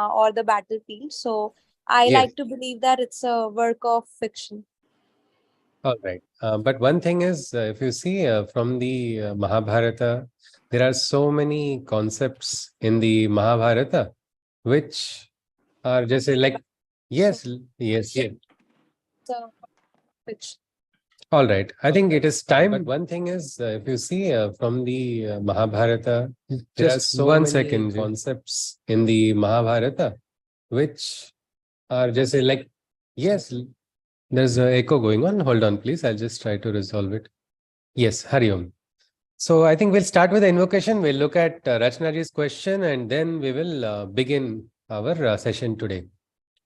or the battlefield. So I Yes. like to believe that it's a work of fiction. All right. But one thing is, if you see from the Mahabharata, there are so many concepts in the Mahabharata which are just like, So yes, yes, yes. it's a fiction. All right. I think it is time. But one thing is, if you see from the Mahabharata, there are Just so one many second, Jay. concepts in the Mahabharata which are just like, yes, there's an echo going on. Hold on, please. I'll just try to resolve it. Yes, Hari Om. So I think we'll start with the invocation. We'll look at Rachnaji's question and then we will begin our session today.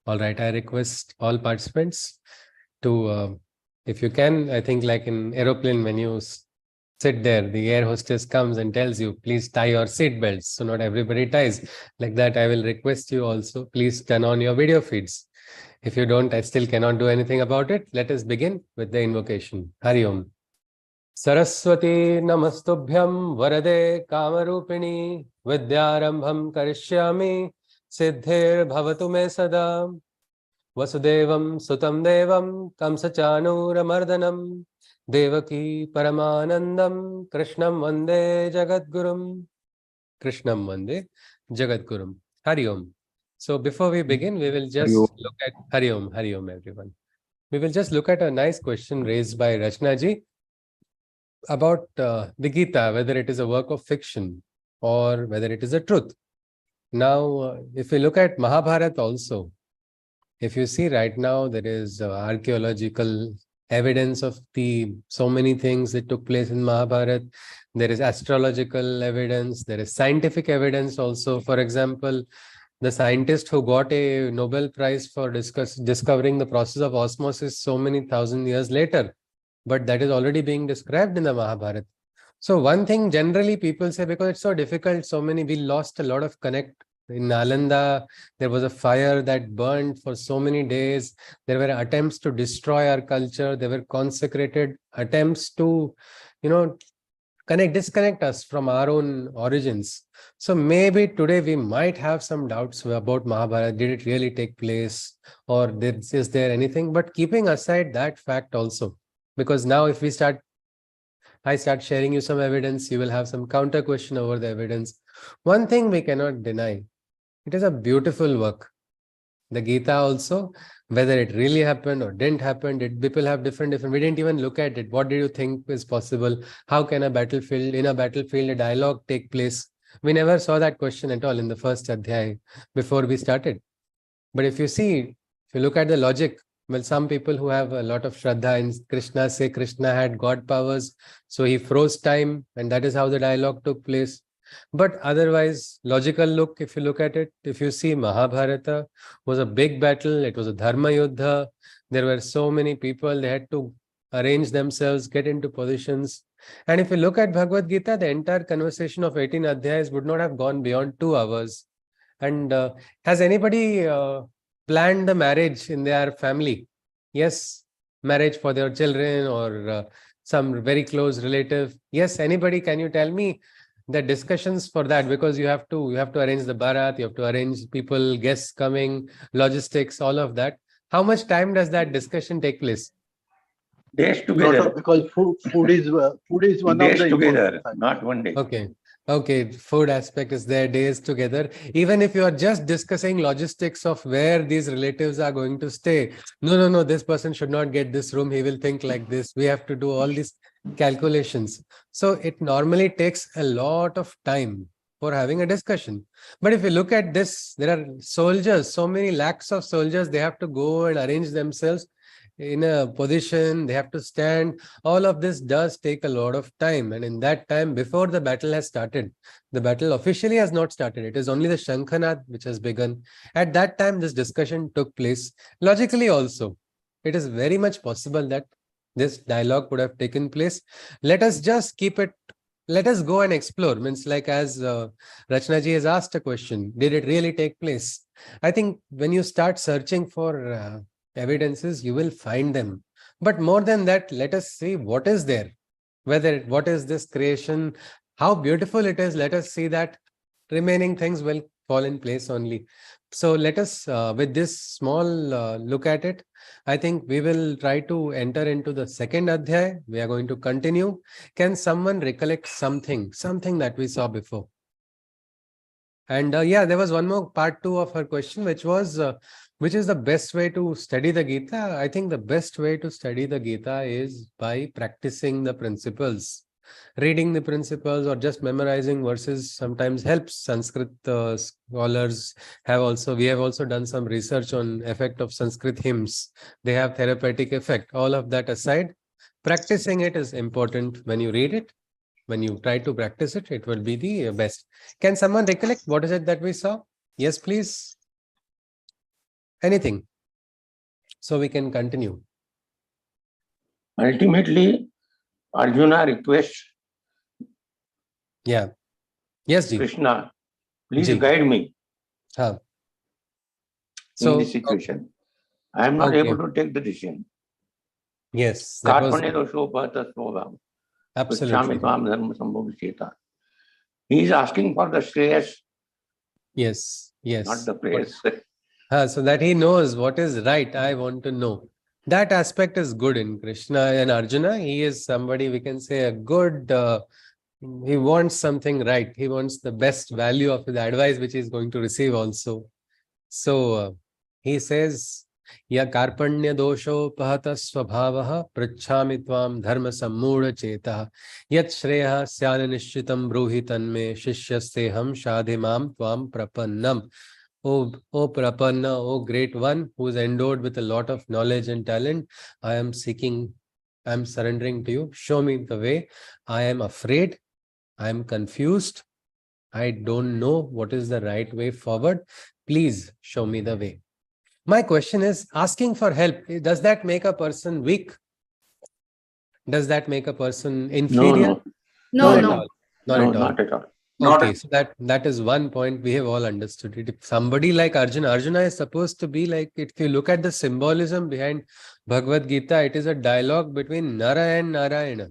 All right. I request all participants to, if you can, I think like in aeroplane, when you sit there, the air hostess comes and tells you, please tie your seat belts. So not everybody ties. Like that, I will request you also, please turn on your video feeds. If you don't, I still cannot do anything about it. Let us begin with the invocation. Hari Om. Saraswati Namastubhyam Varade Kamarupini Vidyarambham Karishyami Siddhir Bhavatu Me Sada Vasudevam Sutam Devam Kamsachanuramardanam Devaki Paramanandam Krishnam Vande Jagadgurum Krishnam Vande Jagadgurum. Hari Om. So before we begin, we will just look at Hari Om, everyone. We will just look at a nice question raised by Rachna ji about the Gita, whether it is a work of fiction or whether it is a truth. Now, if we look at Mahabharata also, if you see right now, there is archaeological evidence of the so many things that took place in Mahabharata. There is astrological evidence. There is scientific evidence also. For example, the scientist who got a Nobel Prize for discovering the process of osmosis so many thousand years later, but that is already being described in the Mahabharata. So one thing generally people say, because it's so difficult, we lost a lot of connect. In Nalanda, there was a fire that burned for so many days. There were attempts to destroy our culture. There were consecrated attempts to, disconnect us from our own origins. So maybe today we might have some doubts about Mahabharata. Did it really take place? Or is there anything? But keeping aside that fact also, because now if I start sharing you some evidence, you will have some counter question over the evidence. One thing we cannot deny, it is a beautiful work. The Gita also, whether it really happened or didn't happen, people have different, we didn't even look at it. What do you think is possible? How can in a battlefield, a dialogue take place? We never saw that question at all in the first Adhyaya before we started. But if you look at the logic, well, some people who have a lot of Shraddha in Krishna say Krishna had God powers, so he froze time, and that is how the dialogue took place. But otherwise, logical look, if you look at it, if you see Mahabharata was a big battle, it was a Dharma Yuddha, there were so many people, they had to arrange themselves, get into positions. And if you look at Bhagavad Gita, the entire conversation of 18 Adhyayas would not have gone beyond 2 hours. And has anybody planned the marriage in their family? Yes, marriage for their children or some very close relative. Yes, anybody? Can you tell me the discussions for that? Because you have to arrange the barat, you have to arrange people, guests coming, logistics, all of that. How much time does that discussion take place? Days together. Because food is one of Days the together, important factors. not one day. Okay, food aspect is there, days together. Even if you are just discussing logistics of where these relatives are going to stay, no, this person should not get this room, he will think like this. We have to do all these calculations. So it normally takes a lot of time for having a discussion. But if you look at this, there are soldiers, so many lakhs of soldiers, they have to go and arrange themselves in a position, they have to stand. All of this does take a lot of time, and in that time, before the battle has started, the battle officially has not started, it is only the Shankhanad which has begun. At that time, this discussion took place. Logically also, it is very much possible that this dialogue would have taken place. Let us just keep it, let us go and explore. Means like as Rachna ji has asked a question, did it really take place? I think when you start searching for evidences, you will find them. But more than that, let us see what is there. What is this creation, how beautiful it is. Let us see that remaining things will fall in place only. So let us, with this small look at it, I think we will try to enter into the second adhyaya. We are going to continue. Can someone recollect something that we saw before? And yeah, there was one more part 2 of her question, which was, which is the best way to study the Gita? I think the best way to study the Gita is by practicing the principles. Reading the principles or just memorizing verses sometimes helps. Sanskrit scholars we have also done some research on effect of Sanskrit hymns. They have therapeutic effect. All of that aside, practicing it is important. When you read it, when you try to practice it, it will be the best. Can someone recollect what is it that we saw? Yes, please. Anything. So we can continue. Ultimately, Arjuna requests Yeah. Yes, Ji. Krishna, please Ji. guide me Huh. in this situation. I am not able to take the decision. Yes, that was absolutely. He is asking for the shreyas, Yes, yes. not the praise. So that he knows what is right, I want to know. That aspect is good in Krishna and Arjuna. He is somebody, we can say, a good, he wants something right. He wants the best value of the advice which he is going to receive also. So he says, Ya karpanya dosho pahata svabhavaha prachhami tvam dharma sammudha chetah yat shreya syana nishchitam bruhi tanme shishyasteham shadhimam tvam prapannam. O Prapanna, O great one, who is endowed with a lot of knowledge and talent, I am surrendering to you. Show me the way. I am afraid. I am confused. I don't know what is the right way forward. Please show me the way. My question is, asking for help, does that make a person weak? Does that make a person inferior? No, Not at no. all. Not at all. Not at all. Okay, so that is one point we have all understood it. If somebody like Arjuna is supposed to be like, if you look at the symbolism behind Bhagavad Gita, it is a dialogue between Nara and Narayana,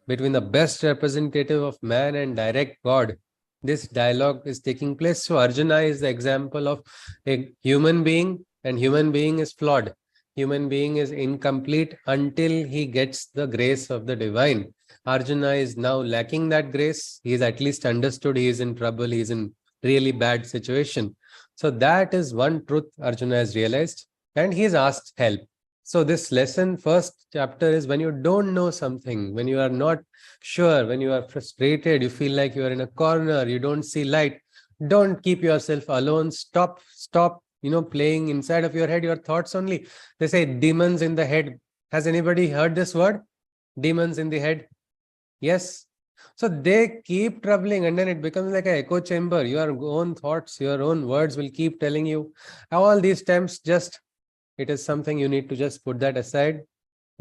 between the best representative of man and direct God. This dialogue is taking place. So Arjuna is the example of a human being, and human being is flawed. Human being is incomplete until he gets the grace of the divine. Arjuna is now lacking that grace. He is at least understood he is in trouble. He is in really bad situation. So that is one truth Arjuna has realized, and he has asked help. So this lesson, first chapter, is when you don't know something, when you are not sure, when you are frustrated, you feel like you are in a corner, you don't see light, don't keep yourself alone. Stop, playing inside of your head, your thoughts only. They say demons in the head. Has anybody heard this word? Demons in the head. Yes. So they keep troubling, and then it becomes like an echo chamber. Your own thoughts, your own words will keep telling you. All these times, it is something you need to just put that aside.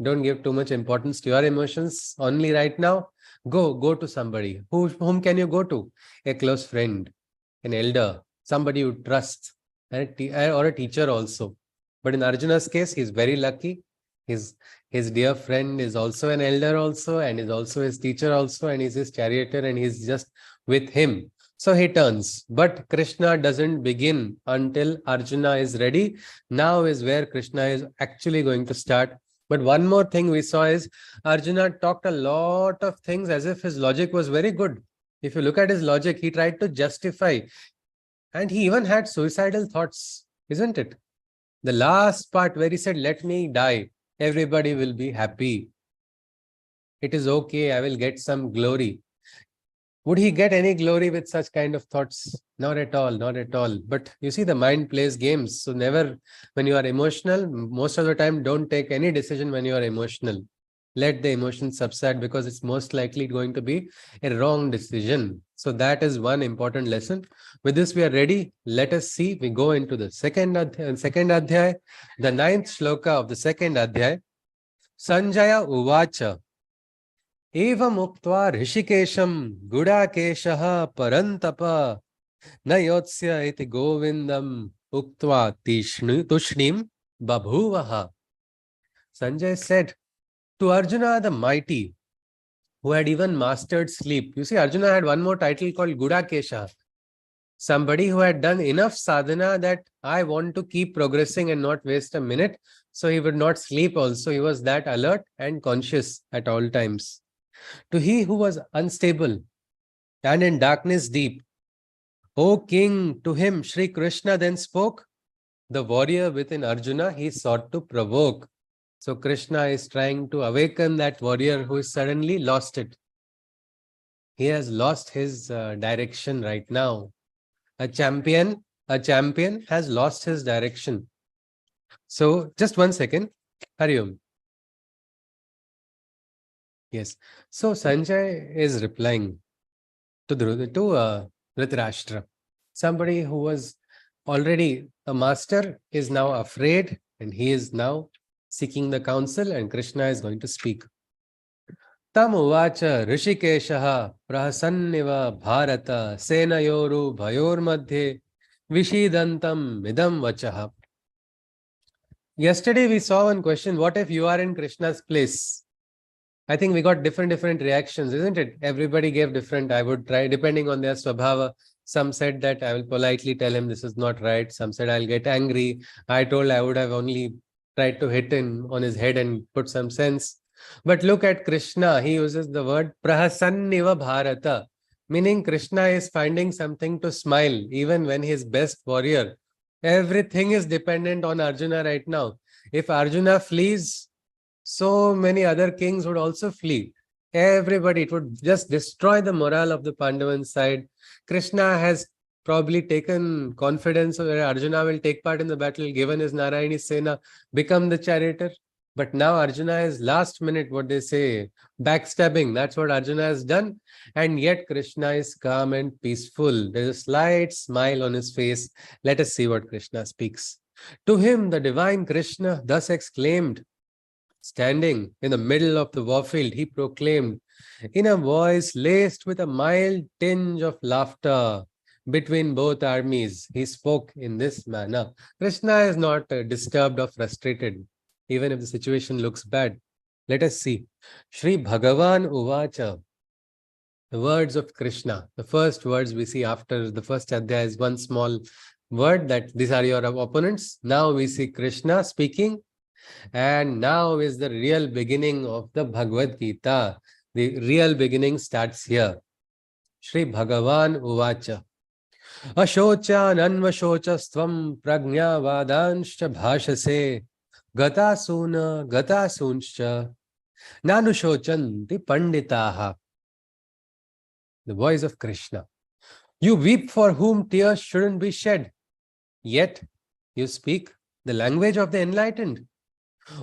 Don't give too much importance to your emotions only right now. Go to somebody. Whom can you go to? A close friend, an elder, somebody you trust, or a teacher also. But in Arjuna's case, he's very lucky. His dear friend is also an elder also, and is also his teacher also, and he's his charioteer, and he's just with him. So he turns. But Krishna doesn't begin until Arjuna is ready. Now is where Krishna is actually going to start. But one more thing we saw is Arjuna talked a lot of things as if his logic was very good. If you look at his logic, he tried to justify, and he even had suicidal thoughts, isn't it? The last part where he said, let me die, everybody will be happy. It is okay, I will get some glory. Would he get any glory with such kind of thoughts? Not at all, not at all. But you see, the mind plays games. So never, when you are emotional, most of the time, don't take any decision when you are emotional. Let the emotions subside, because it's most likely going to be a wrong decision. So that is one important lesson. With this, we are ready. Let us see. We go into the second adhyaya, the 9th shloka of the second adhyaya. Sanjaya Uvacha. एवं उक्त्वा ऋषिकेशं गुडाकेशः परन्तप न योत्स्य इति गोविन्दम् उक्त्वा तुष्णीं बभूवः. Sanjay said to Arjuna the mighty, who had even mastered sleep. You see, Arjuna had one more title called Gudakesha. Somebody who had done enough sadhana that I want to keep progressing and not waste a minute. So he would not sleep also. He was that alert and conscious at all times. To he who was unstable and in darkness deep, O king, to him Sri Krishna then spoke, the warrior within Arjuna he sought to provoke. So Krishna is trying to awaken that warrior who is suddenly lost it. He has lost his direction right now. A champion has lost his direction. So just 1 second. Hariom. Yes. So Sanjay is replying to Dhritarashtra. Somebody who was already a master is now afraid and he is now seeking the counsel, and Krishna is going to speak. Tam uvacha Rishikeshaha prahasanniva bharata senayoru bhayor madhye vishidantam midam vachaha. Yesterday we saw one question, what if you are in Krishna's place? I think we got different reactions, isn't it? Everybody gave different. I would try, depending on their swabhava. Some said that I will politely tell him this is not right. Some said I'll get angry. I told I would have only tried to hit him on his head and put some sense. But look at Krishna. He uses the word prahasanniva bharata, meaning Krishna is finding something to smile, even when he is best warrior. Everything is dependent on Arjuna right now. If Arjuna flees, so many other kings would also flee. Everybody, it would just destroy the morale of the Pandavan side. Krishna has probably taken confidence that Arjuna will take part in the battle, given his Narayani Sena, become the charioteer. But now Arjuna is last minute, what they say, backstabbing. That's what Arjuna has done. And yet Krishna is calm and peaceful. There's a slight smile on his face. Let us see what Krishna speaks. To him, the divine Krishna thus exclaimed, standing in the middle of the warfield, he proclaimed in a voice laced with a mild tinge of laughter between both armies. He spoke in this manner. Krishna is not disturbed or frustrated, even if the situation looks bad. Let us see. Shri Bhagavan Uvacha. The words of Krishna. The first words we see after the first adhyaya is one small word that these are your opponents. Now we see Krishna speaking. And now is the real beginning of the Bhagavad Gita. The real beginning starts here. Shri Bhagavan Uvacha. Ashocha nanvashocha stvam pragnya vadanscha bhashase gatasuna gatasuncha nanushochanti panditaha. The voice of Krishna. You weep for whom tears shouldn't be shed, yet you speak the language of the enlightened.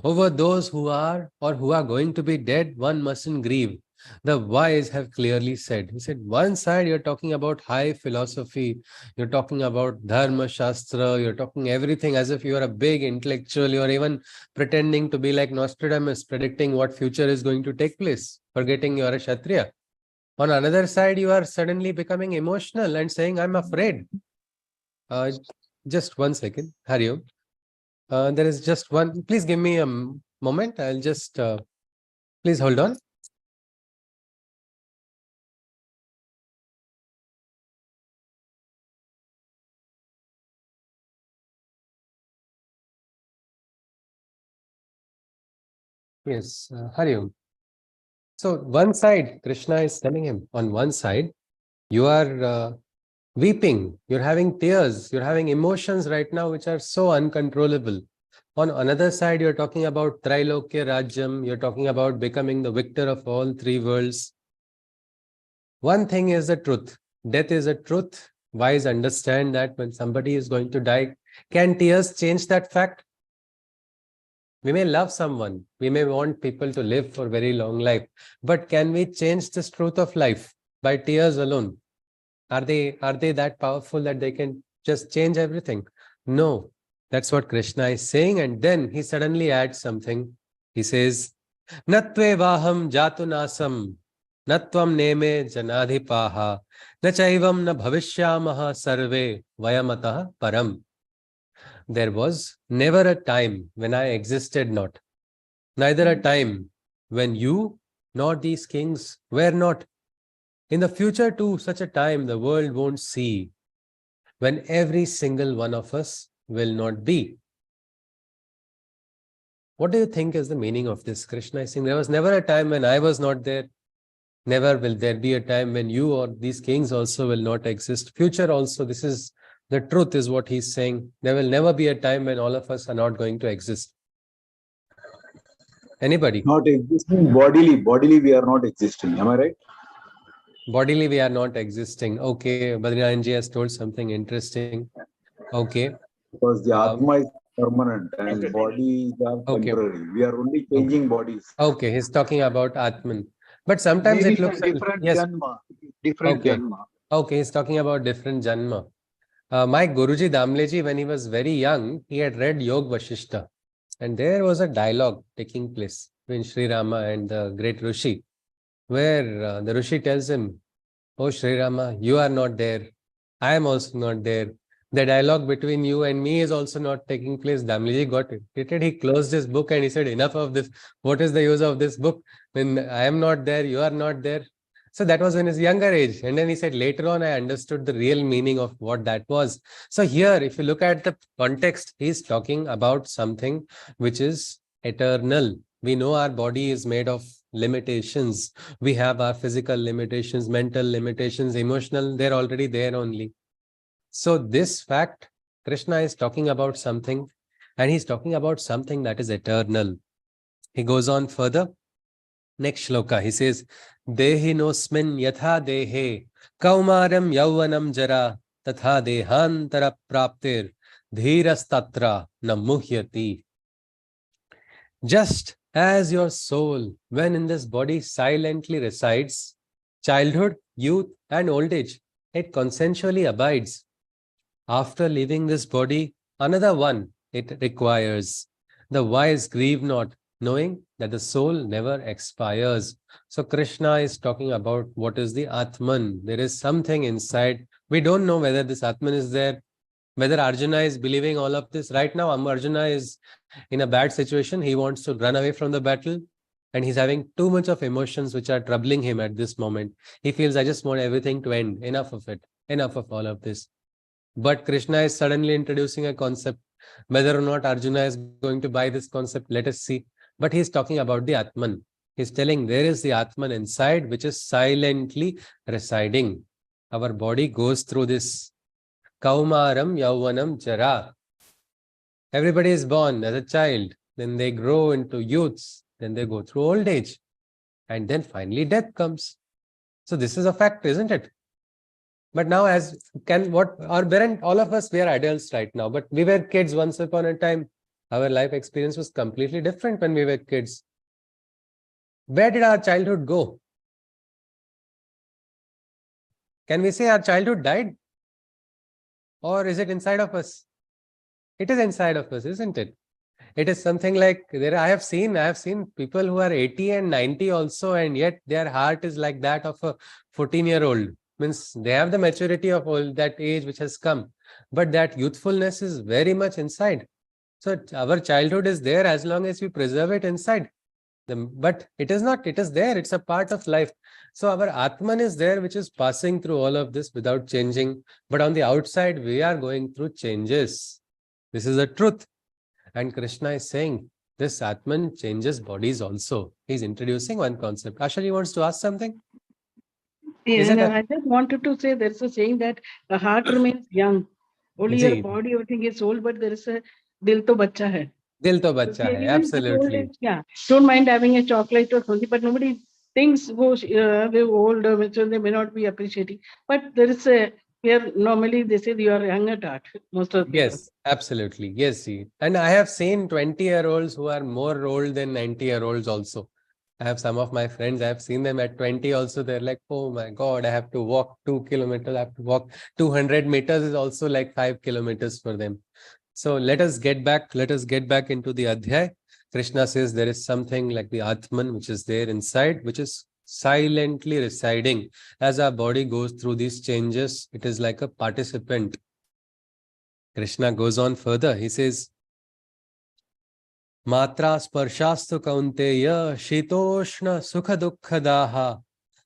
Over those who are or who are going to be dead, one mustn't grieve. The wise have clearly said. He said, one side you're talking about high philosophy, you're talking about dharma shastra, you're talking everything as if you're a big intellectual, you're even pretending to be like Nostradamus, predicting what future is going to take place, forgetting you're a Kshatriya. On another side, you are suddenly becoming emotional and saying, I'm afraid. Just 1 second. Hariom. There is just one. Please give me a moment. I'll just, please hold on. Yes, Hariom. So one side, Krishna is telling him, on one side, you are weeping, you're having tears, you're having emotions right now which are so uncontrollable. On another side, you're talking about Trailokya Rajyam, you're talking about becoming the victor of all three worlds. One thing is the truth. Death is a truth. Wise understand that when somebody is going to die. Can tears change that fact? We may love someone. We may want people to live for very long life. But can we change this truth of life by tears alone? Are they that powerful that they can just change everything? No. That's what Krishna is saying. And then he suddenly adds something. He says, Natve vaham jatunasam natvam neme janadhipaha nachaivam na bhavishyamaha sarve vayamataha param. There was never a time when I existed not, neither a time when you nor these kings were not. In the future too, such a time the world won't see. when every single one of us will not be. What do you think is the meaning of this? Krishna is saying there was never a time when I was not there. Never will there be a time when you or these kings also will not exist. Future also, this is the truth, is what he's saying. There will never be a time when all of us are not going to exist. Anybody? Not existing bodily. Bodily, we are not existing. Am I right? Bodily, we are not existing. Okay, Badrinaranji has told something interesting. Okay. Because the Atma is permanent and bodies are Okay. temporary. We are only changing bodies. Okay, he's talking about Atman. But sometimes Maybe it looks different yes. janma. Different Okay. janma. Okay, he's talking about different janma. My Guruji Damleji, when he was very young, he had read Yog Vashishta. And there was a dialogue taking place between Sri Rama and the great Rishi, where the Rishi tells him, "Oh Sri Rama, you are not there. I am also not there. The dialogue between you and me is also not taking place." Damleji got irritated. He closed his book and he said, "Enough of this. What is the use of this book when I am not there, you are not there?" So that was in his younger age. And then he said, later on, I understood the real meaning of what that was. So here, if you look at the context, he's talking about something which is eternal. We know our body is made of limitations. We have our physical limitations, mental limitations, emotional, they're already there only. So this fact, Krishna is talking about something, and he's talking about something that is eternal. He goes on further. Next shloka, he says, Dehinosmin yatha dehe, kaumaram yauvanam jara, tatha dehantara praptir, dhirastatra namuhyati. Just as your soul, when in this body silently resides, childhood, youth, and old age, it consensually abides. After leaving this body, another one it requires. The wise grieve not, knowing that the soul never expires. So Krishna is talking about what is the Atman. There is something inside. We don't know whether this Atman is there, whether Arjuna is believing all of this. Right now, Arjuna is in a bad situation. He wants to run away from the battle, and he's having too much of emotions which are troubling him at this moment. He feels, I just want everything to end. Enough of it. Enough of all of this. But Krishna is suddenly introducing a concept. Whether or not Arjuna is going to buy this concept, let us see. But he's talking about the Atman. He's telling there is the Atman inside, which is silently residing. Our body goes through this Kaumaram Yauvanam Jara. Everybody is born as a child. Then they grow into youths. Then they go through old age. And then finally death comes. So this is a fact, isn't it? But now, as can what our parent, all of us, we are adults right now, but we were kids once upon a time. Our life experience was completely different when we were kids. Where did our childhood go? Can we say our childhood died? Or is it inside of us? It is inside of us, isn't it? It is something like there. I have seen people who are 80 and 90 also, and yet their heart is like that of a 14-year-old. Means they have the maturity of all that age which has come, but that youthfulness is very much inside. So our childhood is there as long as we preserve it inside. But it is not, it is there, it's a part of life. So our Atman is there, which is passing through all of this without changing. But on the outside, we are going through changes. This is the truth. And Krishna is saying, this Atman changes bodies also. He's introducing one concept. Ashaji wants to ask something? Is it I just wanted to say there's a saying that the heart remains young. Only your body, everything is old, but there is a dil to bacha hai. Dil to bacha hai, absolutely. Yeah, don't mind having a chocolate or something, but nobody thinks they're old, so they may not be appreciating. But there is a, here normally they say you are young at heart, most of the people. Yes, absolutely. Yes, see. And I have seen 20-year-olds who are more old than 90-year-olds also. I have some of my friends, I have seen them at 20 also. They're like, oh my God, I have to walk 2 kilometers. I have to walk 200 meters is also like 5 kilometers for them. So let us get back into the Adhyaya. Krishna says there is something like the Atman, which is there inside, which is silently residing. As our body goes through these changes, it is like a participant. Krishna goes on further. He says, Matra sparshastu kaunteya shitoshna sukha dukkha daha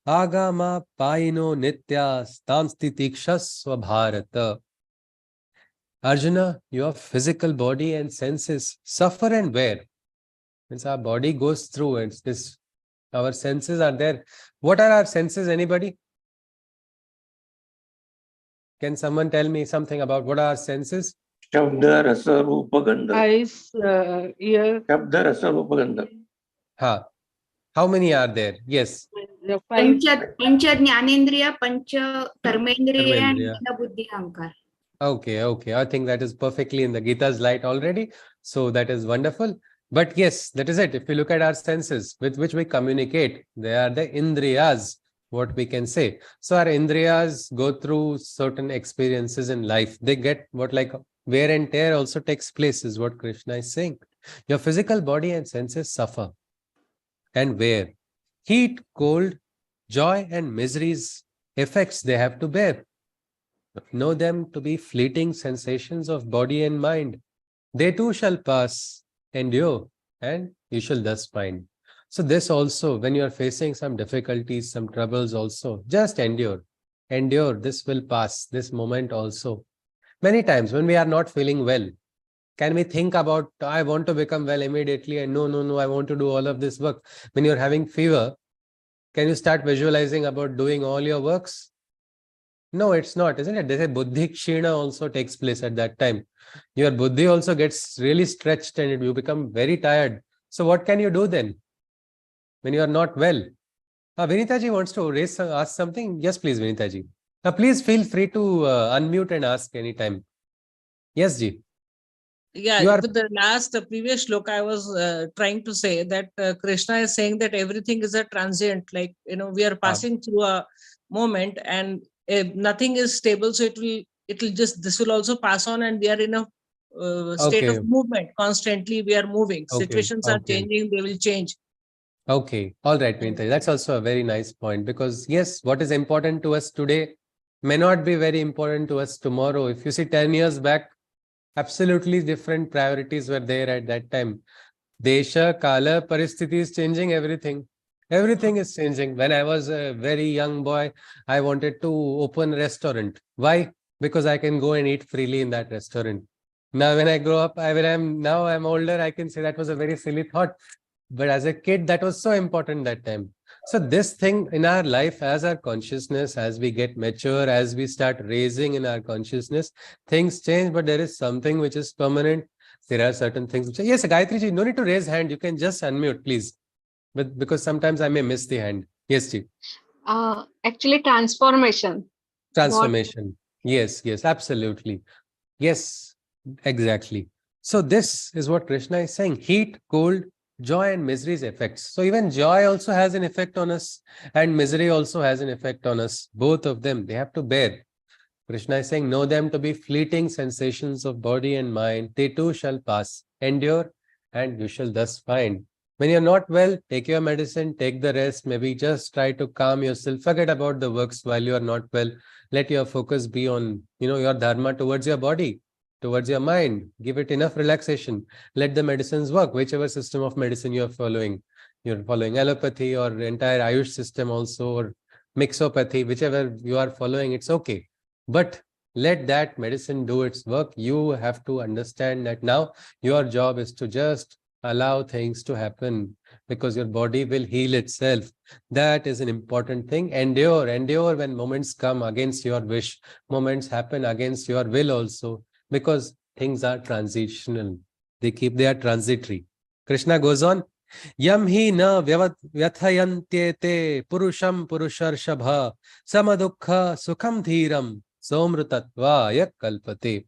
agama paino nitya stamstitikshasva bharata. Arjuna, your physical body and senses suffer and wear. Means our body goes through and this, our senses are there. What are our senses, anybody? Can someone tell me something about what are our senses? Shabda, Rasa, Rupa, Gandha. Eyes, ear, Shabda, Rasa, Rupa, Gandha. Ha. How many are there? Yes. the five. Punch ज्ञानेन्द्रिय, punch कर्मेंद्रिय, and Karmendriya. मन बुद्धि अहंकार. Okay. I think that is perfectly in the Gita's light already. So that is wonderful. But yes, that is it. If we look at our senses with which we communicate, they are the indriyas, what we can say. So our indriyas go through certain experiences in life. They get what like wear and tear also takes place, is what Krishna is saying. Your physical body and senses suffer and wear. Heat, cold, joy and miseries, effects they have to bear. Know them to be fleeting sensations of body and mind. They too shall pass, endure, and you shall thus find. So this also, when you are facing some difficulties, some troubles also, just endure. Endure, this will pass, this moment also. Many times when we are not feeling well, can we think about, I want to become well immediately and no, I want to do all of this work. When you're having fever, can you start visualizing about doing all your works? No, it's not, isn't it? They say buddhi kshina also takes place at that time. Your buddhi also gets really stretched and you become very tired. So what can you do then when you are not well? Vinita ji wants to ask something. Yes, please, Vinita ji. Please feel free to unmute and ask anytime. Yes, ji. Yeah, You are- with the previous shloka, I was trying to say that Krishna is saying that everything is a transient, like, we are passing through a moment and nothing is stable. So this will also pass on and we are in a state Okay. of movement. Constantly we are moving. Okay, Situations are okay. changing, they will change. Okay, all right, Vinita. That's also a very nice point because yes, what is important to us today may not be very important to us tomorrow. If you see 10 years back, absolutely different priorities were there at that time. Desha, Kala, Paristhiti is changing everything. Everything is changing. When I was a very young boy, I wanted to open a restaurant. Why? Because I can go and eat freely in that restaurant. Now, when I grow up, I'm older, I can say that was a very silly thought. But as a kid, that was so important that time. So this thing in our life, as our consciousness, as we get mature, as we start raising in our consciousness, things change, but there is something which is permanent. There are certain things which are, yes, Gayatri ji, no need to raise hand. You can just unmute, please. But because sometimes I may miss the hand. Yes, ji. Actually, transformation. Transformation. Yes, absolutely. Yes, exactly. So this is what Krishna is saying. Heat, cold, joy and misery's effects. So even joy also has an effect on us and misery also has an effect on us. Both of them, they have to bear. Krishna is saying, know them to be fleeting sensations of body and mind. They too shall pass. Endure and you shall thus find. When you're not well, take your medicine, take the rest. Maybe just try to calm yourself. Forget about the works while you are not well. Let your focus be on, your dharma towards your body, towards your mind. Give it enough relaxation. Let the medicines work, whichever system of medicine you are following. You're following allopathy or entire Ayush system also, or mixopathy, whichever you are following, it's okay. But let that medicine do its work. You have to understand that now your job is to just allow things to happen because your body will heal itself. That is an important thing. Endure when moments come against your wish. Moments happen against your will also because things are transitional. They are transitory. Krishna goes on, Yam hi na vyathayantye purusham purusharshabha samadukha sukham dhiram somrutatva kalpate.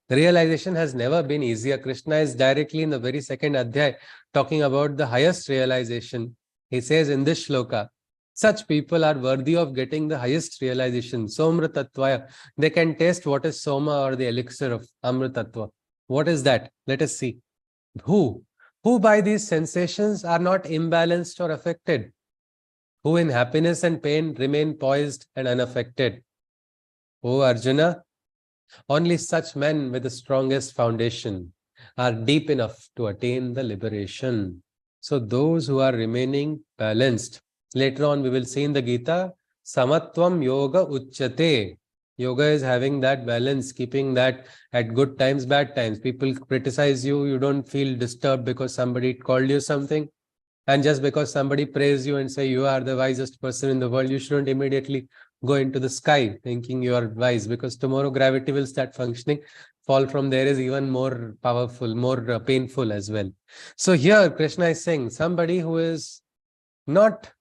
The realization has never been easier. Krishna is directly in the very second adhyaya talking about the highest realization. He says in this shloka, such people are worthy of getting the highest realization. Somrutatva. They can taste what is soma or the elixir of amrutatva. What is that? Let us see. Who by these sensations are not imbalanced or affected, who in happiness and pain remain poised and unaffected. O Arjuna, only such men with the strongest foundation are deep enough to attain the liberation. So those who are remaining balanced, later on we will see in the Gita, Samatvam Yoga Uchyate. Yoga is having that balance, keeping that at good times, bad times. People criticize you, you don't feel disturbed because somebody called you something. And just because somebody praise you and say you are the wisest person in the world, you shouldn't immediately go into the sky thinking you are wise, because tomorrow gravity will start functioning. Fall from there is even more powerful, more painful as well. So here Krishna is saying somebody who is not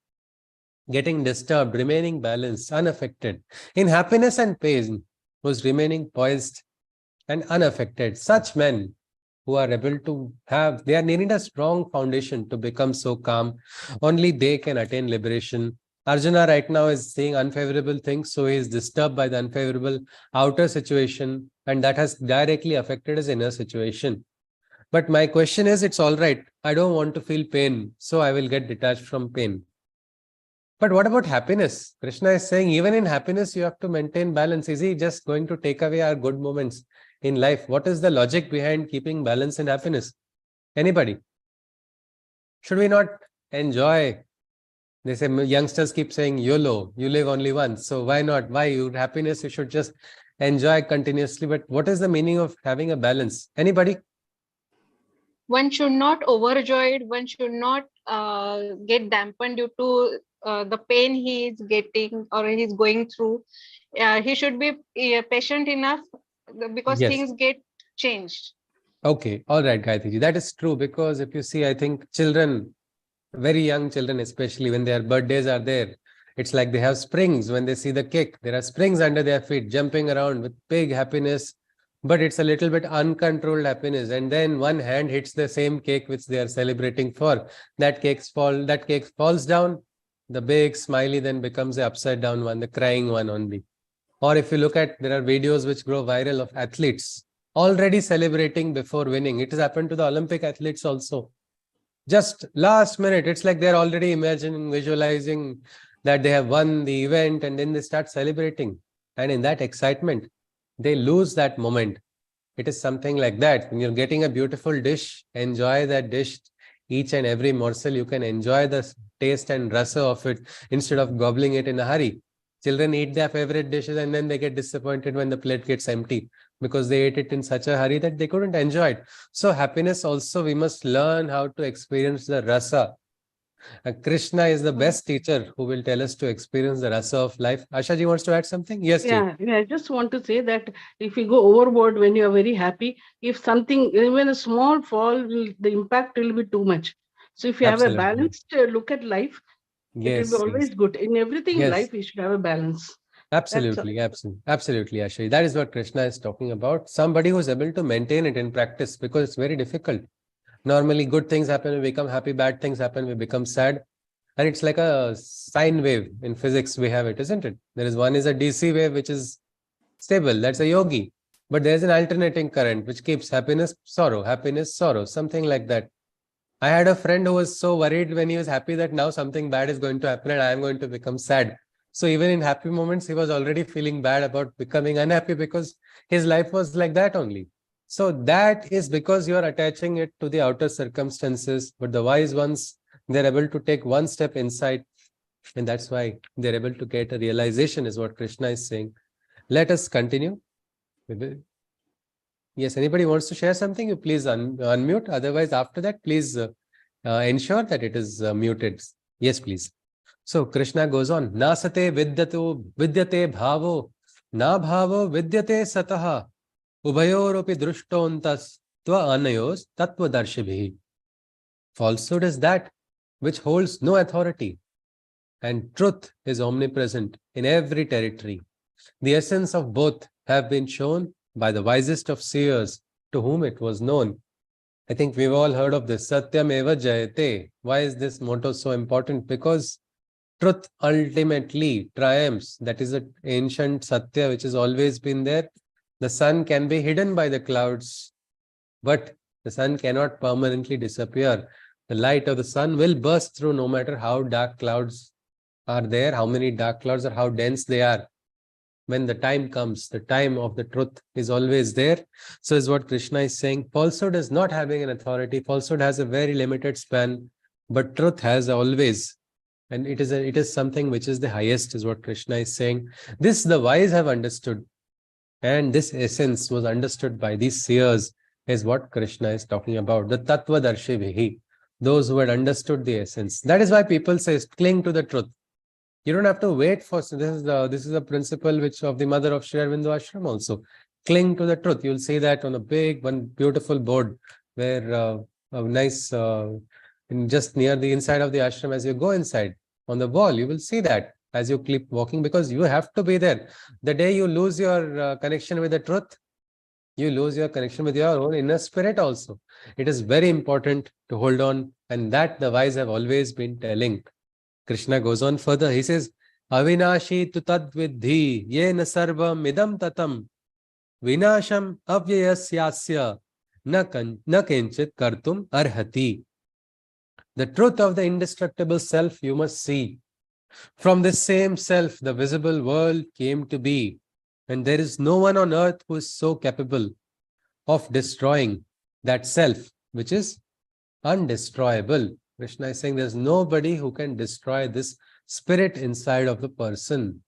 getting disturbed, remaining balanced, unaffected in happiness and pain, who's remaining poised and unaffected. Such men who are able to have, they are needing a strong foundation to become so calm. Only they can attain liberation. Arjuna right now is seeing unfavorable things, so he is disturbed by the unfavorable outer situation, and that has directly affected his inner situation. But my question is, it's all right. I don't want to feel pain, so I will get detached from pain. But what about happiness? Krishna is saying, even in happiness, you have to maintain balance. Is he just going to take away our good moments in life? What is the logic behind keeping balance in happiness? Anybody? Should we not enjoy? They say, youngsters keep saying YOLO, you live only once. So why not? Why? Your happiness, you should just enjoy continuously. But what is the meaning of having a balance? Anybody? One should not overjoyed. One should not get dampened due to the pain he is getting or he's going through. He should be patient enough because Yes. things get changed. Okay. All right, Gayatri. That is true, because if you see, I think children, very young children, especially when their birthdays are there, it's like they have springs when they see the cake. There are springs under their feet, jumping around with big happiness, but it's a little bit uncontrolled happiness. And then one hand hits the same cake which they are celebrating for. That cake falls down. The big smiley then becomes the upside down one, the crying one only. Or if you look at, there are videos which go viral of athletes already celebrating before winning. It has happened to the Olympic athletes also. Just last minute, it's like they're already imagining, visualizing that they have won the event, and then they start celebrating. And in that excitement, they lose that moment. It is something like that. When you're getting a beautiful dish, enjoy that dish. Each and every morsel, you can enjoy the taste and rasa of it instead of gobbling it in a hurry. Children eat their favorite dishes and then they get disappointed when the plate gets empty, because they ate it in such a hurry that they couldn't enjoy it. So happiness also, we must learn how to experience the rasa. Krishna is the best teacher who will tell us to experience the rasa of life. Asha ji wants to add something? Yes, ji. Yeah, I just want to say that if you go overboard when you are very happy, if something, even a small fall, the impact will be too much. So if you have a Absolutely. balanced look at life, it will be Yes, yes. always good. In everything in Yes. life, we should have a balance. That's all. Absolutely, absolutely, Ashay. That is what Krishna is talking about. Somebody who's able to maintain it in practice, because it's very difficult. Normally, good things happen, we become happy, bad things happen, we become sad. And it's like a sine wave. In physics, we have it, isn't it? There is one is a DC wave, which is stable. That's a yogi. But there's an alternating current, which keeps happiness, sorrow, something like that. I had a friend who was so worried when he was happy that now something bad is going to happen and I am going to become sad. So even in happy moments, he was already feeling bad about becoming unhappy, because his life was like that only. So that is because you are attaching it to the outer circumstances. But the wise ones, they're able to take one step inside. And that's why they're able to get a realization, is what Krishna is saying. Let us continue. Yes, anybody wants to share something, you please unmute. Otherwise, after that, please ensure that it is muted. Yes, please. So Krishna goes on. Nasate vidyate bhavo, na bhavo vidyate sataha, ubayoropi drushtontas tva anayos tattva darshibhi. Falsehood is that which holds no authority, and truth is omnipresent in every territory. The essence of both have been shown by the wisest of seers, to whom it was known. I think we've all heard of this. Satyam eva jayate. Why is this motto so important? Because truth ultimately triumphs. That is an ancient Satya which has always been there. The sun can be hidden by the clouds, but the sun cannot permanently disappear. The light of the sun will burst through no matter how dark clouds are there, how many dark clouds or how dense they are. When the time comes, the time of the truth is always there. So is what Krishna is saying. Falsehood is not having an authority. Falsehood has a very limited span, but truth has always And it is something which is the highest, is what Krishna is saying. This the wise have understood. And this essence was understood by these seers, is what Krishna is talking about. The Tattva Darshivihi, those who had understood the essence. That is why people say, cling to the truth. You don't have to wait for, this is a principle which of the mother of Sri Aurobindo Ashram also. Cling to the truth. You'll see that on a big, one beautiful board where a nice, just near the inside of the ashram, as you go inside, on the wall, you will see that as you keep walking, because you have to be there. The day you lose your connection with the truth, you lose your connection with your own inner spirit also. It is very important to hold on, and that the wise have always been telling. Krishna goes on further. He says, Avinashi tu tad vidhi yena sarvam idam tatam vinasham avyayasyasya na kenchit kartum arhati. The truth of the indestructible self you must see. From this same self, the visible world came to be. And there is no one on earth who is so capable of destroying that self, which is undestroyable. Krishna is saying there's nobody who can destroy this spirit inside of the person.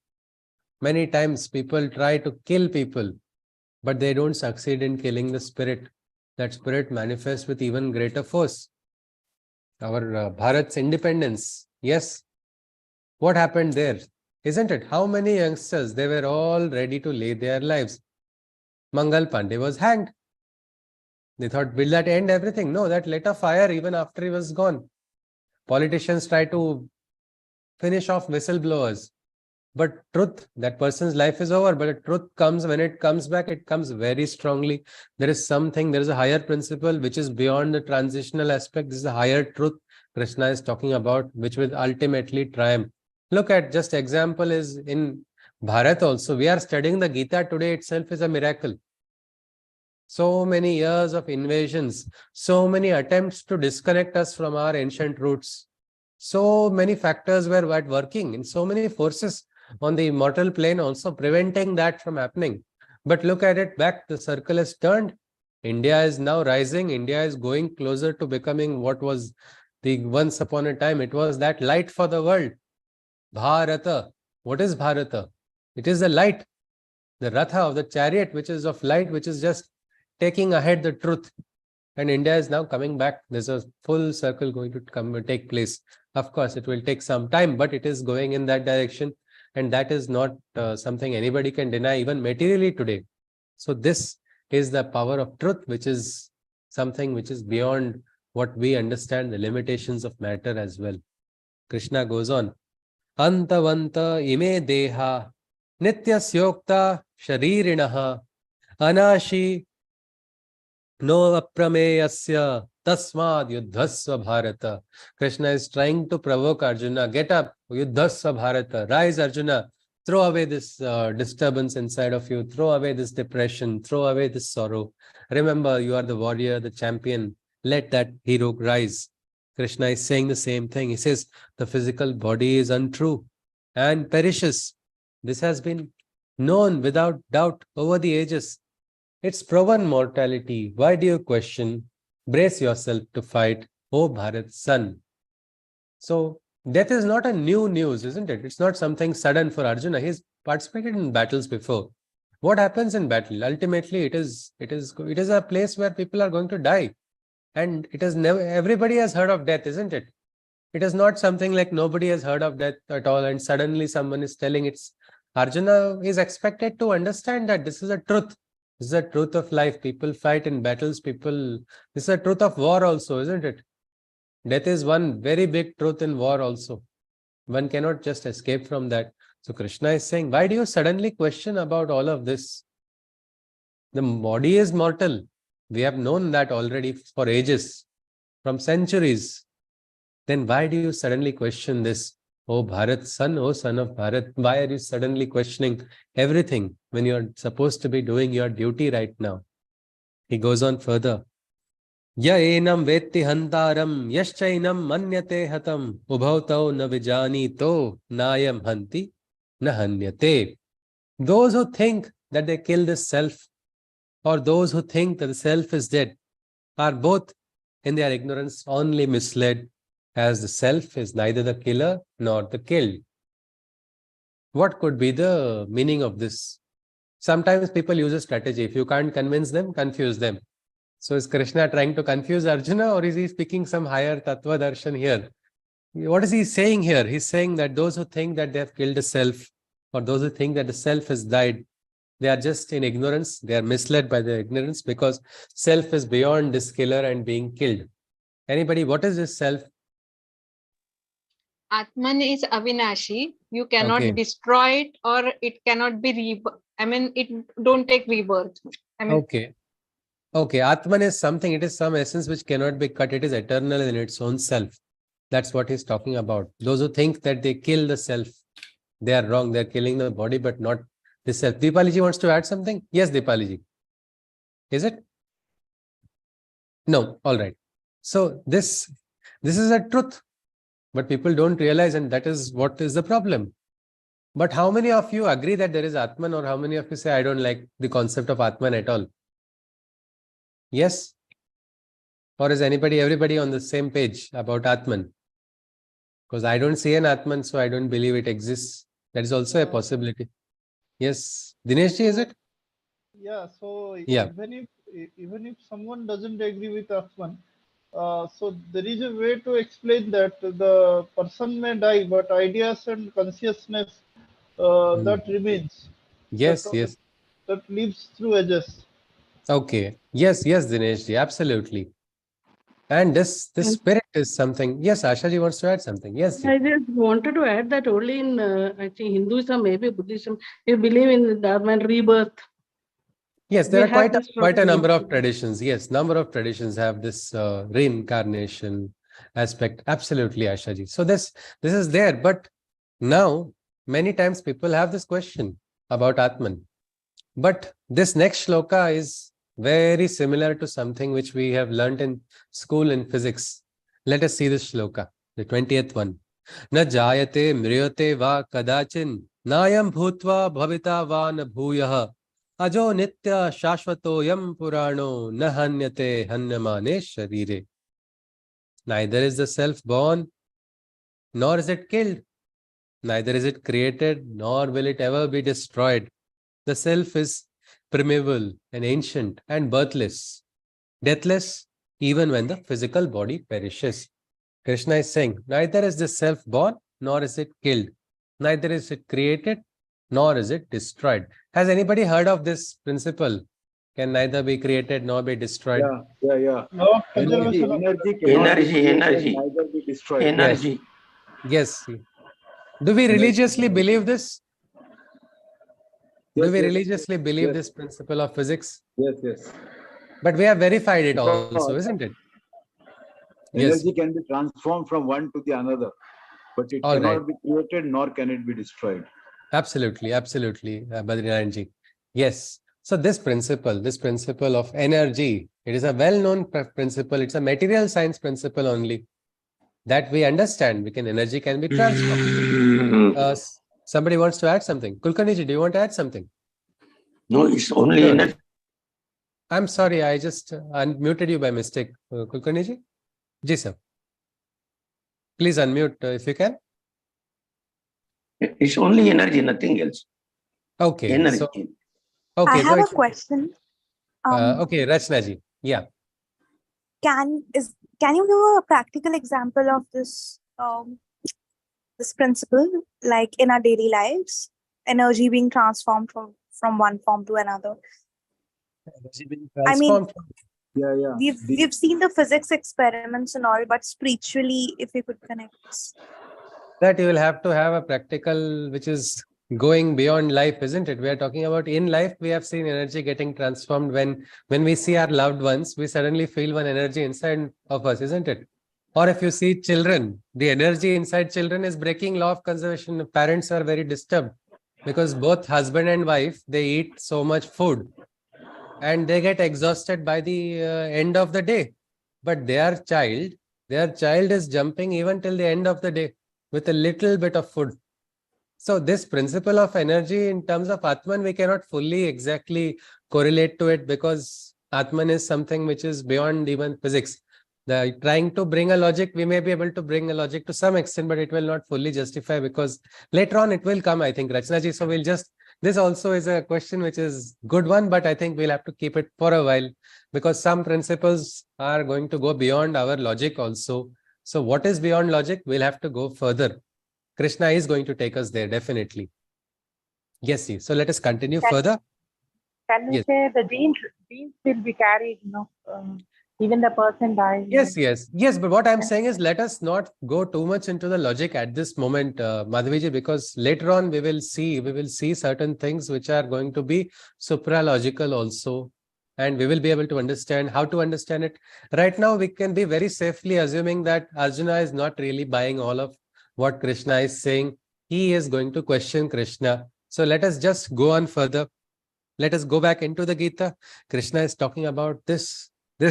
Many times people try to kill people, but they don't succeed in killing the spirit. That spirit manifests with even greater force. Our Bharat's independence, yes. What happened there? Isn't it? How many youngsters, they were all ready to lay their lives. Mangal Pandey was hanged. They thought, will that end everything? No, that lit a fire even after he was gone. Politicians try to finish off whistleblowers. But truth, that person's life is over. But the truth comes, when it comes back, it comes very strongly. There is something, there is a higher principle which is beyond the transitional aspect. This is a higher truth Krishna is talking about, which will ultimately triumph. Look at, just example is in Bharat also. We are studying the Gita today itself is a miracle. So many years of invasions, so many attempts to disconnect us from our ancient roots. So many factors were at working, in so many forces on the mortal plane also, preventing that from happening. But look at it back, the circle has turned. India is now rising. India is going closer to becoming what was the once upon a time. It was that light for the world. Bharata. What is Bharata? It is the light, the Ratha of the chariot, which is of light, which is just taking ahead the truth. And India is now coming back. There's a full circle going to take place. Of course, it will take some time, but it is going in that direction. And that is not something anybody can deny, even materially today. So this is the power of truth, which is something which is beyond what we understand, the limitations of matter as well. Krishna goes on. Antavanta ime deha nityasyokta sharirinaha anashi no aprameyasya tasmad yuddhasva bharata. Krishna is trying to provoke Arjuna. Get up, yuddhasva bharata. Rise, Arjuna. Throw away this disturbance inside of you. Throw away this depression. Throw away this sorrow. Remember, you are the warrior, the champion. Let that hero rise. Krishna is saying the same thing. He says, the physical body is untrue and perishes. This has been known without doubt over the ages. It's proven mortality. Why do you question? Brace yourself to fight, O Bharat's son. So, death is not a new news, isn't it? It's not something sudden for Arjuna. He's participated in battles before. What happens in battle? Ultimately, it is a place where people are going to die. And it is never, everybody has heard of death, isn't it? It is not something like nobody has heard of death at all, and suddenly someone is telling it's. Arjuna is expected to understand that this is a truth. This is the truth of life. People fight in battles. This is the truth of war also, isn't it? Death is one very big truth in war also. One cannot just escape from that. So Krishna is saying, why do you suddenly question about all of this? The body is mortal. We have known that already for ages, from centuries. Then why do you suddenly question this? Oh Bharat's son, oh son of Bharat, why are you suddenly questioning everything when you're supposed to be doing your duty right now? He goes on further. Ya enam vetti hantaram yaschainam manyate hatam ubhautau na vijani to nayam hanti na hanyate. Those who think that they kill this self, or those who think that the self is dead, are both in their ignorance only misled. as the self is neither the killer nor the killed. What could be the meaning of this? Sometimes people use a strategy. If you can't convince them, confuse them. So is Krishna trying to confuse Arjuna, or is he speaking some higher Tattva Darshan here? What is he saying here? He's saying that those who think that they have killed the self, or those who think that the self has died, they are just in ignorance. They are misled by their ignorance, because self is beyond this killer and being killed. Anybody, what is this self? Atman is Avinashi. You cannot Okay. destroy it, or it cannot be it don't take rebirth. Okay. Okay. Atman is something, it is some essence which cannot be cut. It is eternal in its own self. That's what he's talking about. Those who think that they kill the self, they are wrong. They're killing the body, but not the self. Deepaliji wants to add something? Yes, Deepaliji. Is it? No. All right. So this is a truth, but people don't realize, and that is what is the problem. But how many of you agree that there is Atman, or how many of you say, I don't like the concept of Atman at all? Yes? Or is everybody on the same page about Atman? Because I don't see an Atman, so I don't believe it exists. That is also a possibility. Yes. Dineshji, is it? Yeah, so Yeah. even if someone doesn't agree with Atman, so there is a way to explain that the person may die, but ideas and consciousness that remains, Yes, yes. that lives through ages. Okay. Yes, yes, Dineshji, absolutely. And this spirit is something. Yes, Ashaji wants to add something. Yes. I just wanted to add that only in, I think, Hinduism, maybe Buddhism, you believe in Dharma and rebirth. Yes, there They are have this quite a number of rebirth. traditions. Yes, number of traditions have this reincarnation aspect. Absolutely, Ashaji. So this is there. But now, many times people have this question about Atman. But this next shloka is very similar to something which we have learnt in school in physics. Let us see this shloka, the 20th one. Na jayate mriyate va kadachin nayam bhutva bhavita va na bhuyah ajo nitya shashvato yam purano na hanyate hanyamane sharire. Neither is the self born, nor is it killed. Neither is it created, nor will it ever be destroyed. The self is primeval and ancient and birthless, deathless, even when the physical body perishes. Krishna is saying, neither is the self born, nor is it killed. Neither is it created, nor is it destroyed. Has anybody heard of this principle? Can neither be created nor be destroyed. Yeah. Law of Energy conservation of cannot be Energy, created, energy. neither be destroyed. Energy. Yes. Do we religiously believe this? Do we religiously believe this principle of physics? Yes. But we have verified it Because also, isn't it? Energy can be transformed from one to the another, but it All cannot right. be created nor can it be destroyed. Absolutely, Badrinaranji. Yes. So this principle of energy, it is a well-known principle. It's a material science principle only that we understand. Energy can be transformed. Somebody wants to add something. Kulkarniji, do you want to add something? No, it's only Sure. energy. I'm sorry, I just unmuted you by mistake. Kulkarniji? Ji, sir. Please unmute if you can. It's only energy, nothing else. Okay. Energy. So, I okay. have a question. Okay, Rachnaji. Yeah. Can you give a practical example of this this principle, like in our daily lives, energy being transformed from one form to another? Energy being I mean, transformed. Yeah. we've seen the physics experiments and all, but spiritually, if we could connect this. That you will have to have a practical which is going beyond life, isn't it? We are talking about in life. We have seen energy getting transformed when we see our loved ones. We suddenly feel one energy inside of us, isn't it? Or if you see children, the energy inside children is breaking law of conservation. Parents are very disturbed because both husband and wife, they eat so much food and they get exhausted by the end of the day. But their child is jumping even till the end of the day with a little bit of food. So this principle of energy in terms of Atman, we cannot fully exactly correlate to it because Atman is something which is beyond even physics. Trying to bring a logic, we may be able to bring a logic to some extent, but it will not fully justify, because later on it will come, I think, Rachna ji. So we'll just, this also is a question which is good one, but I think we'll have to keep it for a while, because some principles are going to go beyond our logic also. So what is beyond logic? We'll have to go further. Krishna is going to take us there, definitely. Yes, see. So let us continue further. Can we say the genes will be carried, even the person dies? Yes. But what I'm saying is, let us not go too much into the logic at this moment, Madhaviji, because later on we will see certain things which are going to be supralogical also, and we will be able to understand how to understand it. Right now, we can be very safely assuming that Arjuna is not really buying all of what Krishna is saying. He is going to question Krishna. So let us just go on further. Let us go back into the Gita. Krishna is talking about this. There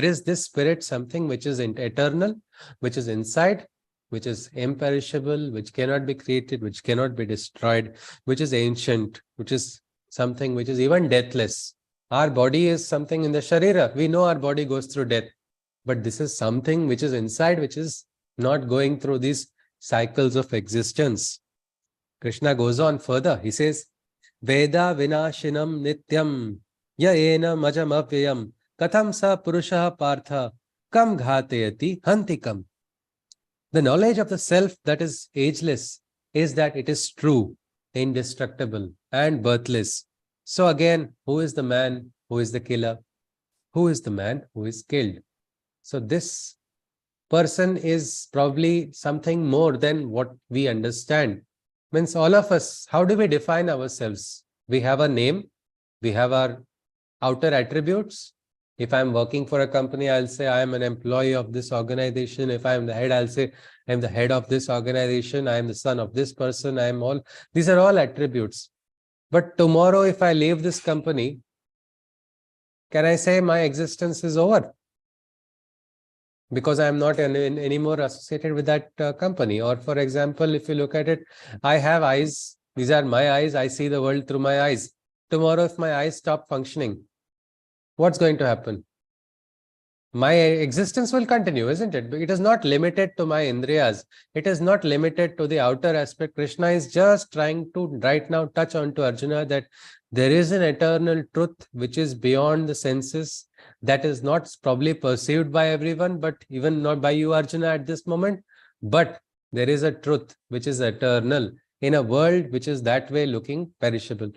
is this spirit, something which is eternal, which is inside, which is imperishable, which cannot be created, which cannot be destroyed, which is ancient, which is something which is even deathless. Our body is something in the Sharira. We know our body goes through death. But this is something which is inside, which is not going through these cycles of existence. Krishna goes on further. He says, Veda vinashinam nityam ya ena majam avyayam katham sa purusha partha kam ghatayati hantikam. The knowledge of the self that is ageless is that it is true, indestructible, and birthless. So again, who is the man who is the killer? Who is the man who is killed? So this person is probably something more than what we understand. Means all of us, how do we define ourselves? We have a name, we have our outer attributes. If I'm working for a company, I'll say I am an employee of this organization. If I'm the head, I'll say I'm the head of this organization. I am the son of this person. I am all, these are all attributes. But tomorrow, if I leave this company, can I say my existence is over? Because I am not anymore associated with that company. Or for example, if you look at it, I have eyes. These are my eyes. I see the world through my eyes. Tomorrow, if my eyes stop functioning, what's going to happen? My existence will continue, isn't it? It is not limited to my indriyas. It is not limited to the outer aspect. Krishna is just trying to right now touch on to Arjuna that there is an eternal truth which is beyond the senses, that is not probably perceived by everyone, but even not by you, Arjuna, at this moment. But there is a truth which is eternal in a world which is that way looking perishable.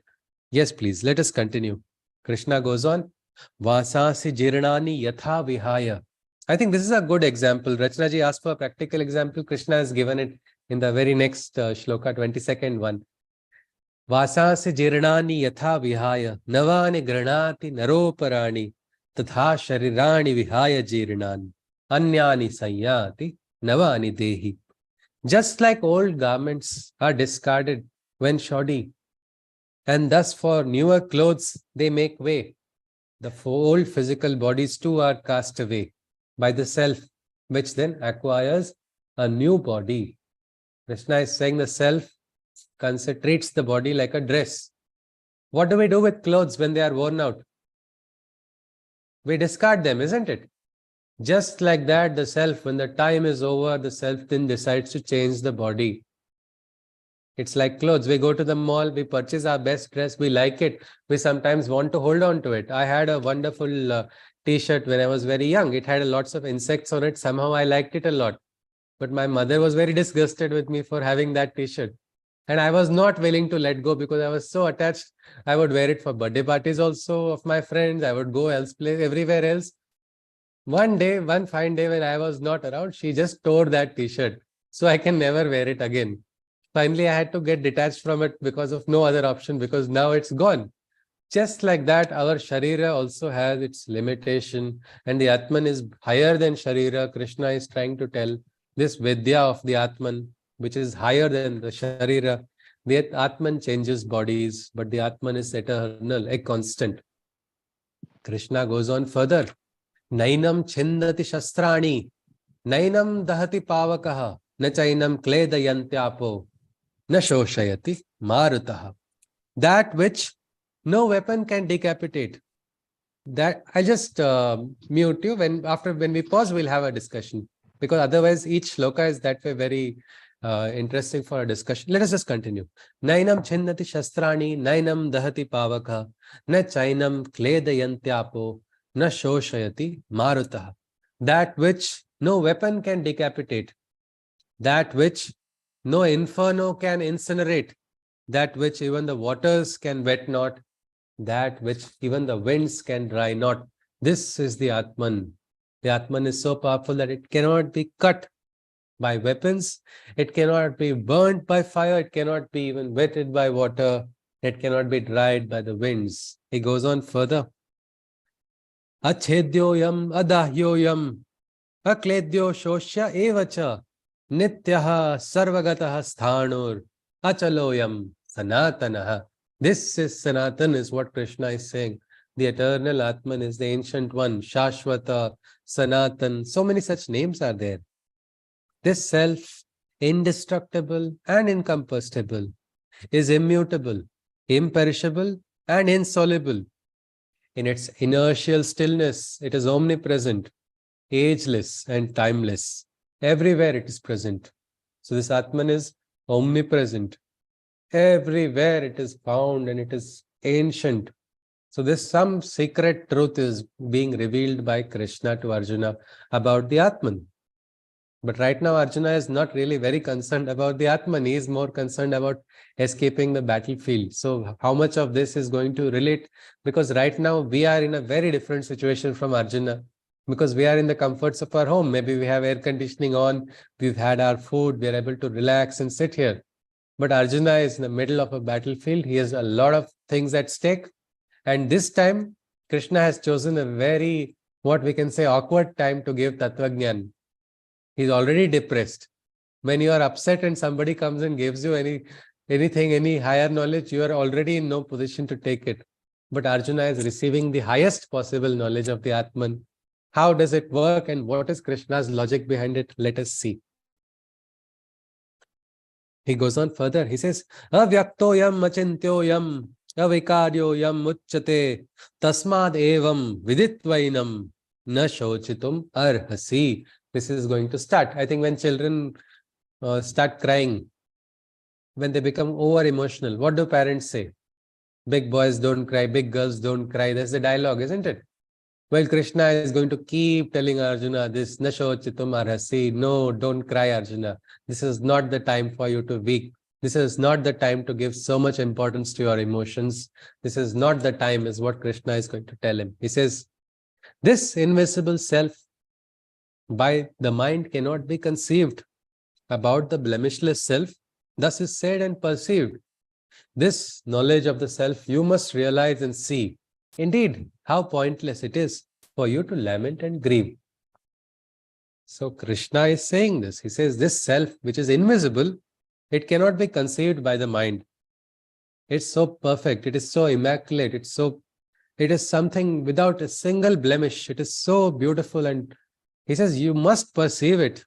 Yes, please, let us continue. Krishna goes on. Vasasi jirnani yatha vihaya. I think this is a good example. Rachna ji asked for a practical example. Krishna has given it in the very next shloka, 22nd one. Vasasi jirnani yatha vihaya navani granati naroparani tatha sharirani vihaya jirnani anyani sanyati navani dehi. Just like old garments are discarded when shoddy, and thus for newer clothes they make way, the old physical bodies too are cast away by the self, which then acquires a new body. Krishna is saying the self treats the body like a dress. What do we do with clothes when they are worn out? We discard them, isn't it? Just like that, the self, when the time is over, the self then decides to change the body. It's like clothes. We go to the mall, we purchase our best dress, we like it. We sometimes want to hold on to it. I had a wonderful t-shirt when I was very young. It had lots of insects on it. Somehow I liked it a lot. But my mother was very disgusted with me for having that t-shirt. And I was not willing to let go because I was so attached. I would wear it for birthday parties also of my friends. I would go everywhere else. One fine day when I was not around, she just tore that t-shirt. So I can never wear it again. Finally, I had to get detached from it because of no other option, because now it's gone. Just like that, our Sharira also has its limitation, and the Atman is higher than Sharira. Krishna is trying to tell this Vidya of the Atman, which is higher than the Sharira. The Atman changes bodies, but the Atman is eternal, a constant. Krishna goes on further. Nainam chindati shastrani, nainam dahati pavakaha, na chainam kledayantyapo, na shoshayati marutaha. That which no weapon can decapitate, that I'll just mute you. When we pause, we'll have a discussion, because otherwise each shloka is that way very interesting for a discussion. Let us just continue. Nainam chinnati shastrani, nainam dahati pavaka, na chainam kledayantyapo, na shoshayati marutah. That which no weapon can decapitate, that which no inferno can incinerate, that which even the waters can wet not, that which even the winds can dry not. This is the Atman. The Atman is so powerful that it cannot be cut by weapons, it cannot be burnt by fire, it cannot be even wetted by water, it cannot be dried by the winds. He goes on further. Achedyoyam adahyoyam akledyo shoshya evacha nityaha sarvagatah sthanur achaloyam sanatanaha. This is Sanatan, is what Krishna is saying. The eternal Atman is the ancient one, Shashvata, Sanatan. So many such names are there. This self, indestructible and incombustible, is immutable, imperishable and insoluble. In its inertial stillness, it is omnipresent, ageless and timeless. Everywhere it is present. So this Atman is omnipresent. Everywhere it is found and it is ancient. So this some secret truth is being revealed by Krishna to Arjuna about the Atman. But right now Arjuna is not really very concerned about the Atman. He is more concerned about escaping the battlefield. So how much of this is going to relate? Because right now we are in a very different situation from Arjuna. Because we are in the comforts of our home. Maybe we have air conditioning on, we've had our food, we are able to relax and sit here. But Arjuna is in the middle of a battlefield. He has a lot of things at stake. And this time, Krishna has chosen a very, what we can say, awkward time to give Tattvagnan. He's already depressed. When you are upset and somebody comes and gives you anything, any higher knowledge, you are already in no position to take it. But Arjuna is receiving the highest possible knowledge of the Atman. How does it work and what is Krishna's logic behind it? Let us see. He goes on further. He says, Avyaktoyam achintyoyam avikaryoyam uchyate tasmad evam viditvainam na shochitum arhasi. This is going to start. I think when children start crying, when they become over emotional, what do parents say? Big boys don't cry, big girls don't cry. That's the dialogue, isn't it? Well, Krishna is going to keep telling Arjuna this, na shochitum arhasi. No, don't cry, Arjuna. This is not the time for you to weep. This is not the time to give so much importance to your emotions. This is not the time, is what Krishna is going to tell him. He says, this invisible self by the mind cannot be conceived. About the blemishless self, thus is said and perceived. This knowledge of the self you must realize and see. Indeed, how pointless it is for you to lament and grieve. So Krishna is saying this. He says this self, which is invisible, it cannot be conceived by the mind. It's so perfect. It is so immaculate. It is something without a single blemish. It is so beautiful. And he says, you must perceive it.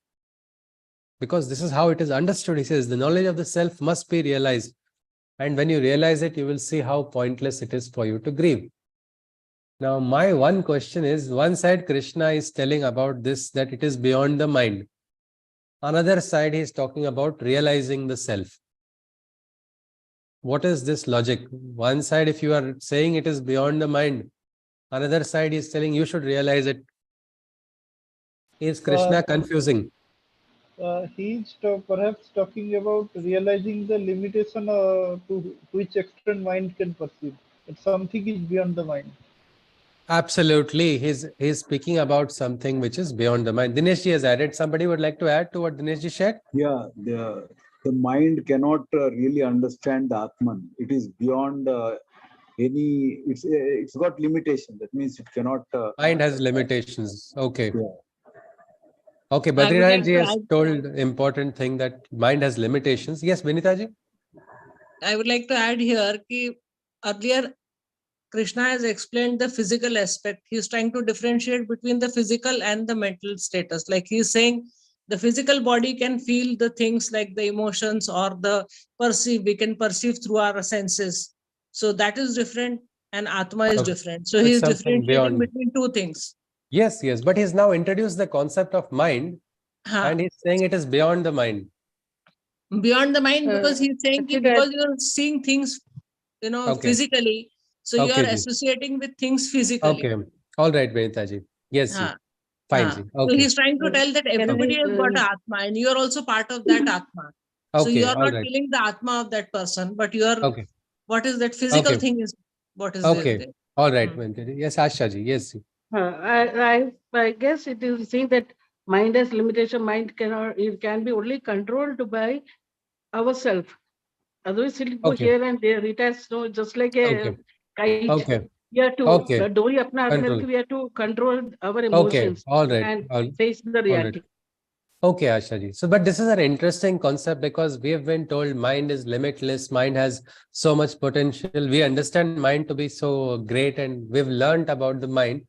Because this is how it is understood. He says, the knowledge of the self must be realized. And when you realize it, you will see how pointless it is for you to grieve. Now, my one question is, one side Krishna is telling about this, that it is beyond the mind. Another side, he is talking about realizing the self. What is this logic? One side, if you are saying it is beyond the mind, another side is telling you should realize it. Is Krishna confusing? He's perhaps talking about realizing the limitation to which extent mind can perceive. That something is beyond the mind. Absolutely. He's speaking about something which is beyond the mind. Dineshji has added. Somebody would like to add to what Dineshji shared? Yeah, the mind cannot really understand the Atman. It is beyond any, it's got limitation. That means it cannot. Mind has limitations. Okay. Yeah. Okay, Badrinathji has told important thing that mind has limitations. Yes, Vinitaji? I would like to add here that earlier Krishna has explained the physical aspect. He's trying to differentiate between the physical and the mental status. Like he's saying the physical body can feel the things like the emotions or the perceive, we can perceive through our senses. So that is different. and Atma is Okay. different. So It's he is something differentiating beyond. between two things. Yes, yes. But he's now introduced the concept of mind, and he's saying it is beyond the mind. Beyond the mind, because he's saying actually because you are seeing things, Okay. physically. So you are Okay, ji. associating with things physically. Okay. All right, Benita ji. Yes, ji. Fine, ji. So Okay. he's trying to tell that everybody has got Atma, and you are also part of that Atma. So you Okay, are all not right. feeling the Atma of that person, but you are, Okay. what is that physical Okay. thing is what is Okay. there. All right, Benita ji. Yes, Asha ji. Yes, ji. I guess it is saying that mind has limitation. Mind cannot, it can be only controlled by ourselves. Otherwise, it will go here and there. It has no, just like a kite. Okay. We have to, Okay. dori apna Control. we have to control our Okay. emotions All right. and face the All reality. right. Okay, Asha ji. So, but this is an interesting concept because we have been told mind is limitless. Mind has so much potential. We understand mind to be so great, and we've learned about the mind.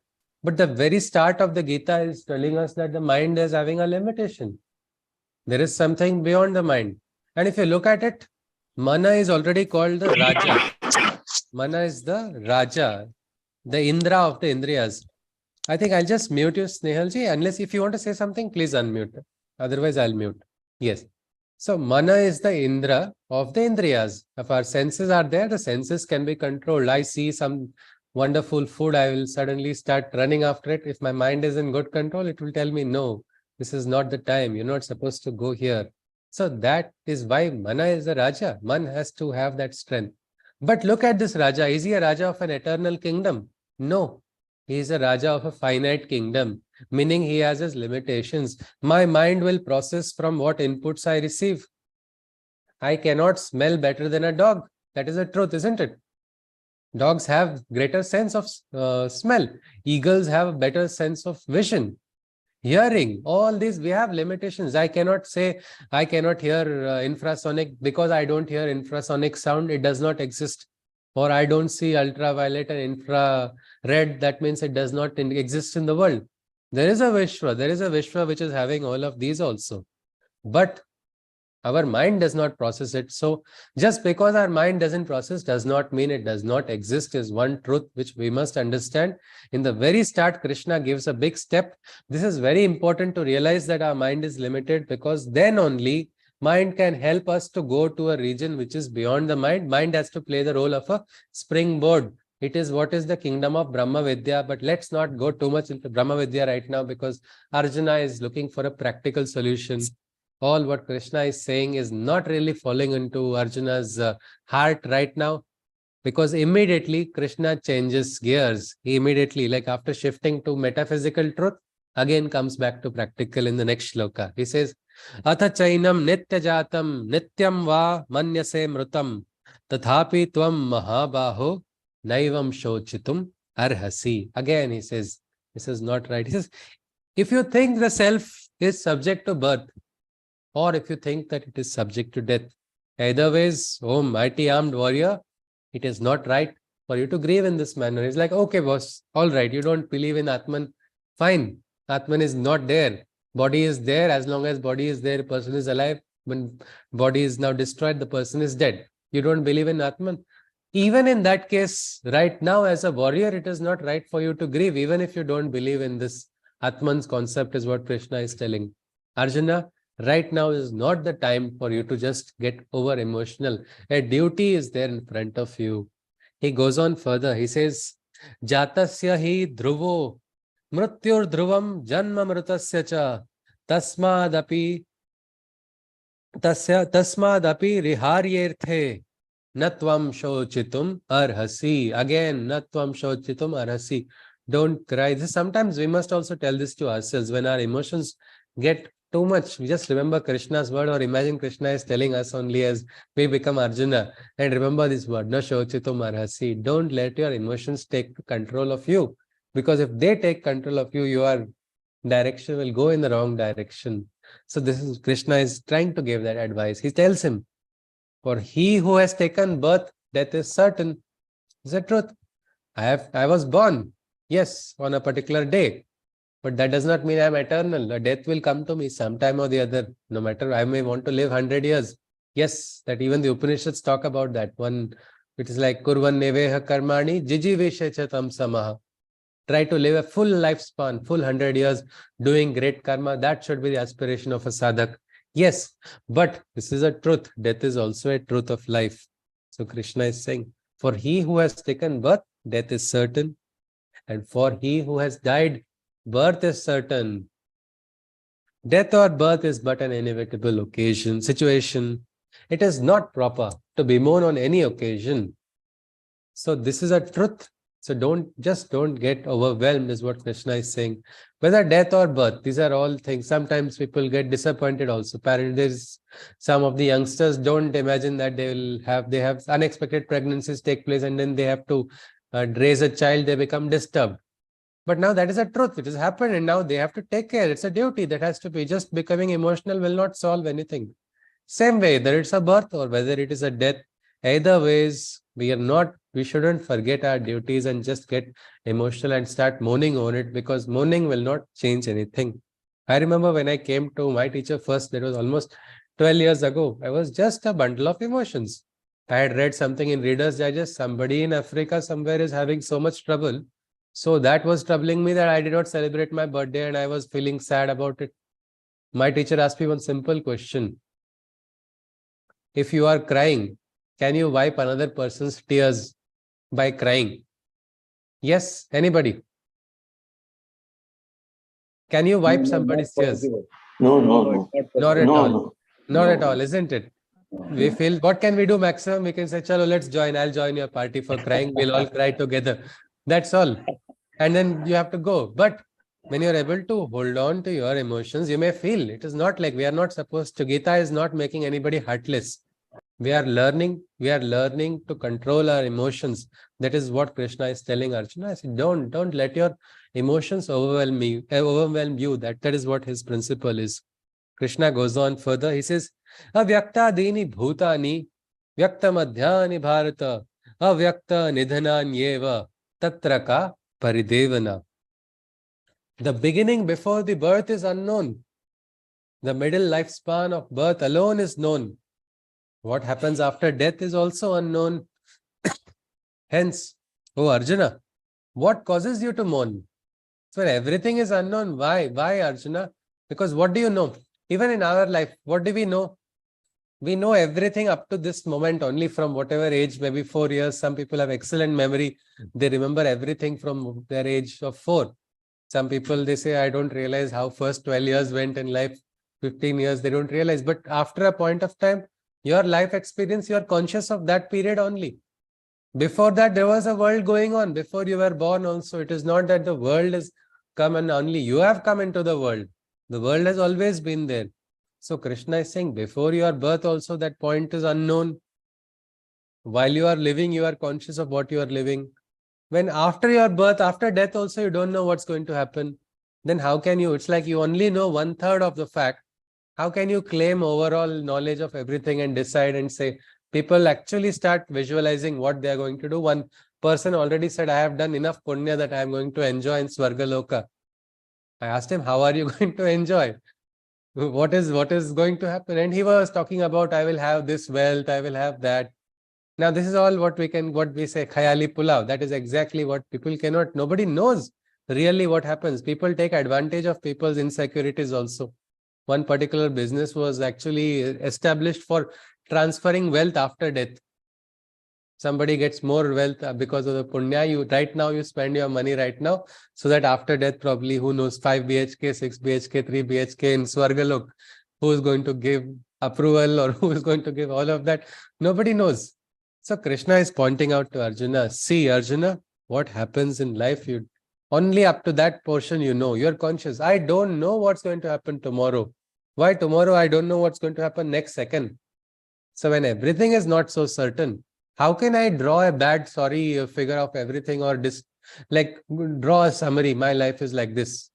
But the very start of the Gita is telling us that the mind is having a limitation. There is something beyond the mind. And if you look at it, Mana is already called the Raja. Mana is the Raja, the Indra of the Indriyas. I think I'll just mute you, Snehalji, unless if you want to say something, please unmute. Otherwise, I'll mute. Yes. So, Mana is the Indra of the Indriyas. If our senses are there, the senses can be controlled. I see some wonderful food, I will suddenly start running after it. If my mind is in good control, it will tell me, no, this is not the time. You're not supposed to go here. So, that is why Mana is the Raja. Man has to have that strength. But look at this Raja. Is he a Raja of an eternal kingdom? No. He is a Raja of a finite kingdom, meaning he has his limitations. My mind will process from what inputs I receive. I cannot smell better than a dog. That is the truth, isn't it? Dogs have greater sense of smell. Eagles have a better sense of vision. Hearing, all these, we have limitations. I cannot say I cannot hear infrasonic because I don't hear infrasonic sound. It does not exist. Or I don't see ultraviolet and infrared. That means it does not exist in the world. There is a Vishwa. There is a Vishwa which is having all of these also. But our mind does not process it. So just because our mind doesn't process does not mean it does not exist is one truth which we must understand. In the very start, Krishna gives a big step. This is very important to realize that our mind is limited, because then only mind can help us to go to a region which is beyond the mind. Mind has to play the role of a springboard. It is what is the kingdom of Brahma Vidya, but let's not go too much into Brahma Vidya right now, because Arjuna is looking for a practical solution. All what Krishna is saying is not really falling into Arjuna's heart right now, because immediately Krishna changes gears. He immediately, like after shifting to metaphysical truth, again comes back to practical in the next shloka. He says, Atha chainam nitya jatam nityam va manyase mrutam tathapi tvam mahabaho naivam shochitum arhasi. Again he says, this is not right. He says, if you think the self is subject to birth, or if you think that it is subject to death, either ways, oh mighty armed warrior, it is not right for you to grieve in this manner. It's like, okay, boss, all right, you don't believe in Atman, fine. Atman is not there. Body is there. As long as body is there, person is alive. When body is now destroyed, the person is dead. You don't believe in Atman. Even in that case, right now, as a warrior, it is not right for you to grieve, even if you don't believe in this Atman's concept, is what Krishna is telling. Arjuna, right now is not the time for you to just get over emotional. A duty is there in front of you. He goes on further. He says, Jatasya hi dhruvo mrityur dhruvam janma mritasya cha tasmadapi riharyerthe natvam shochitum arhasi. Again, natvam shochitum arhasi. Don't cry. Sometimes we must also tell this to ourselves when our emotions get too much. We just remember Krishna's word, or imagine Krishna is telling us only as we become Arjuna. And remember this word, na shochitum arhasi. Don't let your emotions take control of you. Because if they take control of you, your direction will go in the wrong direction. So this is Krishna is trying to give that advice. He tells him, for he who has taken birth, death is certain. Is the truth. I was born, yes, on a particular day. But that does not mean I'm eternal. A death will come to me sometime or the other, no matter I may want to live 100 years. Yes, that even the Upanishads talk about that. One It is like kurvan neveha karmani jijivesha tam samaha. Try to live a full lifespan, full 100 years doing great karma. That should be the aspiration of a sadhak. Yes, but this is a truth. Death is also a truth of life. So Krishna is saying, for he who has taken birth, death is certain. And for he who has died, birth is certain. Death or birth is but an inevitable occasion, situation. It is not proper to bemoan on any occasion. So this is a truth. So don't get overwhelmed is what Krishna is saying. Whether death or birth, these are all things. Sometimes people get disappointed also. There's some of the youngsters don't imagine that they have unexpected pregnancies take place and then they have to raise a child, they become disturbed. But now that is a truth. It has happened and now they have to take care. It's a duty that has to be. Just becoming emotional will not solve anything. Same way, whether it's a birth or whether it is a death, either ways, we shouldn't forget our duties and just get emotional and start moaning on it, because moaning will not change anything. I remember when I came to my teacher first, that was almost 12 years ago. I was just a bundle of emotions. I had read something in Reader's Digest, somebody in Africa somewhere is having so much trouble. So that was troubling me that I did not celebrate my birthday and I was feeling sad about it. My teacher asked me one simple question. If you are crying, can you wipe another person's tears by crying? Yes, anybody? Can you wipe somebody's tears? No. Not at No, all. no. Not at all, isn't it? We feel, what can we do maximum? We can say, chalo, let's join. I'll join your party for crying. We'll all cry together. That's all. And then you have to go. But when you're able to hold on to your emotions, you may feel. It is not like we are not supposed to. Gita is not making anybody heartless. We are learning to control our emotions. That is what Krishna is telling Arjuna. I said, don't let your emotions overwhelm you. That is what his principle is. Krishna goes on further. He says, avyakta dini bhutani vyakta madhyani bharata avyakta nidhananyeva tatraka paridevana. The beginning before the birth is unknown. The middle lifespan of birth alone is known. What happens after death is also unknown. Hence, oh Arjuna, what causes you to mourn? So everything is unknown. Why? Why, Arjuna? Because what do you know? Even in our life, what do we know? We know everything up to this moment only from whatever age, maybe 4 years. Some people have excellent memory. They remember everything from their age of 4. Some people, they say, I don't realize how first 12 years went in life, 15 years, they don't realize. But after a point of time, your life experience, you are conscious of that period only. Before that, there was a world going on. Before you were born also, it is not that the world has come and only you have come into the world. The world has always been there. So Krishna is saying, before your birth also, that point is unknown. While you are living, you are conscious of what you are living. When after your birth, after death also, you don't know what's going to happen. Then how can you? It's like you only know 1/3 of the fact. How can you claim overall knowledge of everything and decide and say, people actually start visualizing what they are going to do. One person already said, I have done enough punya that I am going to enjoy in Swargaloka. I asked him, how are you going to enjoy? What is going to happen? And he was talking about, I will have this wealth, I will have that. Now, this is all what we say, khayali pulao. That is exactly what people cannot, nobody knows really what happens. People take advantage of people's insecurities also. One particular business was actually established for transferring wealth after death. Somebody gets more wealth because of the punya. Right now, you spend your money right now, so that after death, probably, who knows, 5 BHK, 6 BHK, 3 BHK in Swargalok, who is going to give approval or who is going to give all of that? Nobody knows. So Krishna is pointing out to Arjuna, see Arjuna, what happens in life, you only up to that portion you know. You're conscious. I don't know what's going to happen tomorrow. Why tomorrow? I don't know what's going to happen next second. So when everything is not so certain, how can I draw a bad figure of everything, or draw a summary? My life is like this.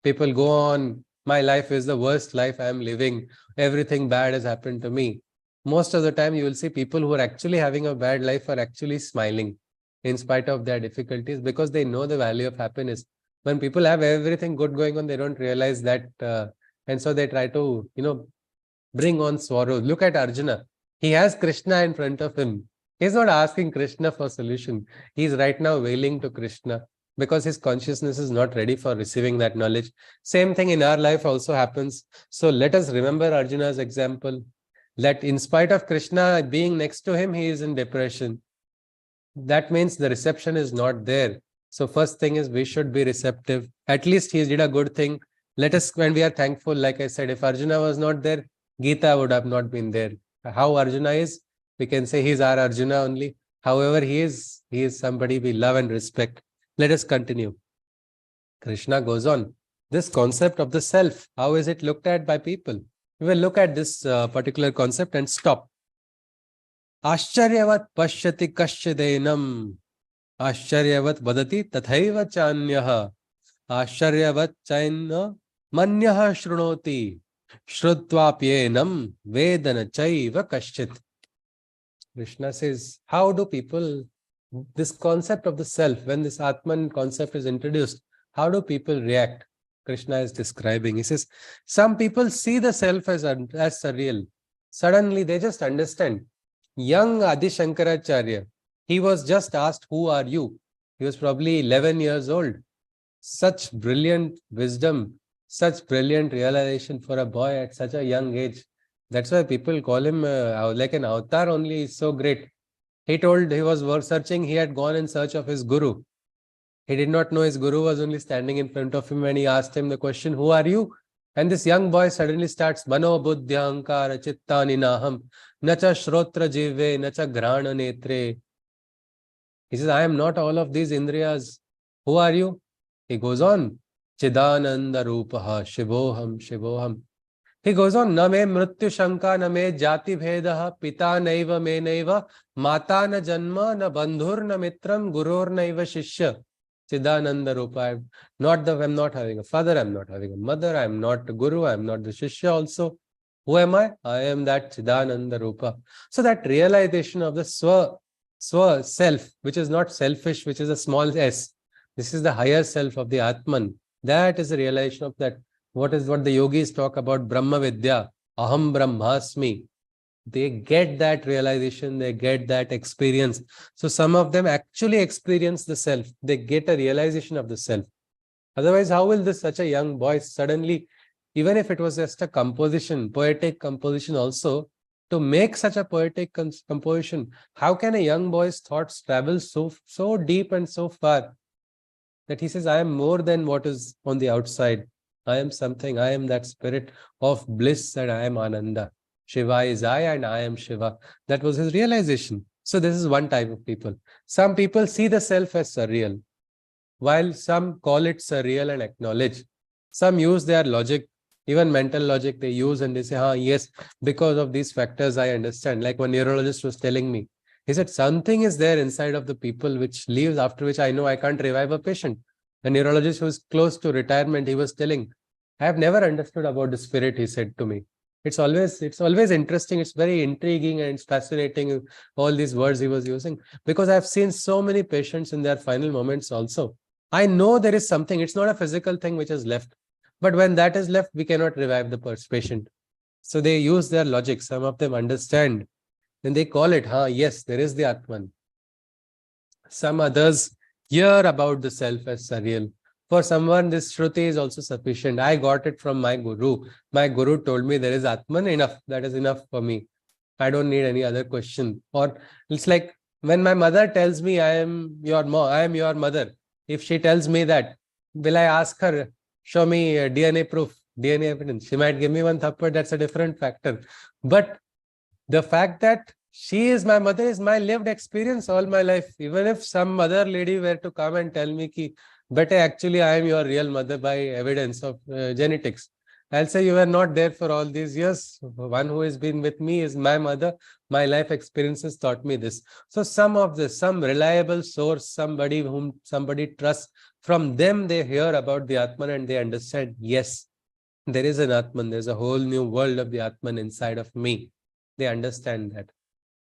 People go on, my life is the worst life I'm living. Everything bad has happened to me. Most of the time, you will see people who are actually having a bad life are actually smiling in spite of their difficulties, because they know the value of happiness. When people have everything good going on, they don't realize that. And so they try to, bring on sorrow. Look at Arjuna. He has Krishna in front of him. He's not asking Krishna for solution. He's right now wailing to Krishna because his consciousness is not ready for receiving that knowledge. Same thing in our life also happens. So let us remember Arjuna's example, that in spite of Krishna being next to him, he is in depression. That means the reception is not there. So first thing is we should be receptive. At least he did a good thing. Let us, when we are thankful, like I said, if Arjuna was not there, Gita would have not been there. How Arjuna is, we can say he's our Arjuna only. However, he is somebody we love and respect. Let us continue. Krishna goes on. This concept of the self, how is it looked at by people? We will look at this particular concept and stop. Ashcharyavat pashyati kashyadenam. Ashcharyavat vadati tathaiva chanyah. Ashcharyavat chaina manyah shrunoti. Shrutvapyenam vedana chaiva kaschit. Krishna says, how do people, this concept of the self, when this Atman concept is introduced, how do people react? Krishna is describing. He says, some people see the self as surreal. Suddenly they just understand. Young Adi Shankaracharya, he was just asked, who are you? He was probably 11 years old. Such brilliant wisdom, such brilliant realization for a boy at such a young age. That's why people call him like an avatar only. He's so great. He told he was searching, he had gone in search of his guru. He did not know his guru was only standing in front of him when he asked him the question, who are you? And this young boy suddenly starts, Mano buddhya ankara chittani naham, nacha shrotra jive, nacha grana netre. He says, I am not all of these indriyas. Who are you? He goes on, Chidananda rupaha, shivoham, shivoham. He goes on, na me mrityu shanka, na me jati bhedaha, pita naiva me naiva, mata na janma, na bandhur na mitram, gurur naiva shishya. Chidananda Rupa. I'm not having a father, I'm not having a mother, I'm not a guru, I'm not the Shishya also. Who am I? I am that Chidananda Rupa. So that realization of the Swa self, which is not selfish, which is a small s. This is the higher self of the Atman. That is the realization of that. What the yogis talk about Brahma Vidya, Aham Brahmasmi. They get that realization, they get that experience. So some of them actually experience the self. They get a realization of the self. Otherwise, how will such a young boy suddenly, even if it was just a composition, poetic composition also, to make such a poetic composition, how can a young boy's thoughts travel so deep and so far that he says, I am more than what is on the outside. I am something, I am that spirit of bliss and I am Ananda. Shiva is I and I am Shiva. That was his realization. So this is one type of people. Some people see the self as surreal, while some call it surreal and acknowledge. Some use their logic, even mental logic they use and they say, yes, because of these factors I understand. Like one neurologist was telling me, he said, something is there inside of the people which leaves, after which I know I can't revive a patient. A neurologist who was close to retirement, he was telling, I have never understood about the spirit, he said to me. It's always interesting. It's very intriguing and it's fascinating, all these words he was using, because I've seen so many patients in their final moments also. I know there is something, it's not a physical thing which is left. But when that is left, we cannot revive the patient. So they use their logic. Some of them understand. Then they call it, yes, there is the Atman. Some others hear about the self as surreal. For someone, this Shruti is also sufficient. I got it from my Guru. My Guru told me there is Atman, enough. That is enough for me. I don't need any other question. Or it's like when my mother tells me I am your mom, I am your mother. If she tells me that, will I ask her, show me DNA proof, DNA evidence? She might give me one thappad, that's a different factor. But the fact that she is my mother is my lived experience all my life. Even if some other lady were to come and tell me ki, but actually I am your real mother by evidence of genetics, I'll say you were not there for all these years. One who has been with me is my mother. My life experiences taught me this. So some reliable source, somebody whom somebody trusts, from them they hear about the Atman and they understand, yes, there is an Atman. There's a whole new world of the Atman inside of me. They understand that.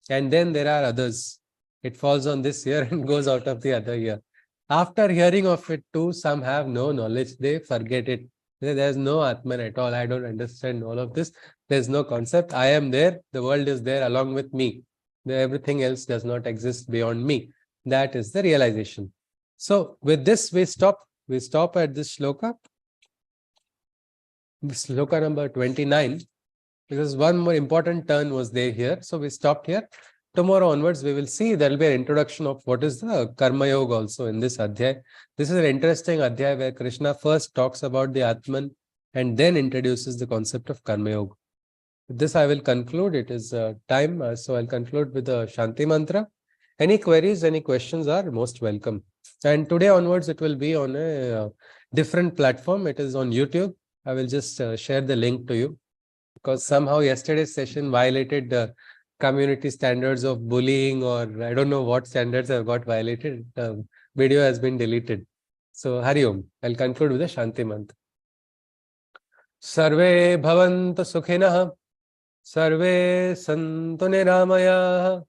And then there are others. It falls on this year and goes out of the other year. After hearing of it too, some have no knowledge. They forget it. There's no Atman at all. I don't understand all of this. There's no concept. I am there. The world is there along with me. Everything else does not exist beyond me. That is the realization. So with this, we stop at this shloka. Shloka number 29. Because one more important turn was there here. So we stopped here. Tomorrow onwards, we will see there will be an introduction of what is the Karma Yoga also in this Adhyaya. This is an interesting Adhyaya where Krishna first talks about the Atman and then introduces the concept of Karma Yoga. With this, I will conclude. It is time. So I'll conclude with the Shanti Mantra. Any queries, any questions are most welcome. And today onwards, it will be on a different platform. It is on YouTube. I will just share the link to you, because somehow yesterday's session violated the community standards of bullying, or I don't know what standards have got violated. The video has been deleted. So Hari Om. I'll conclude with the Shanti Mantra. Sarve bhavantu sukhinah, sarve santu niramaya,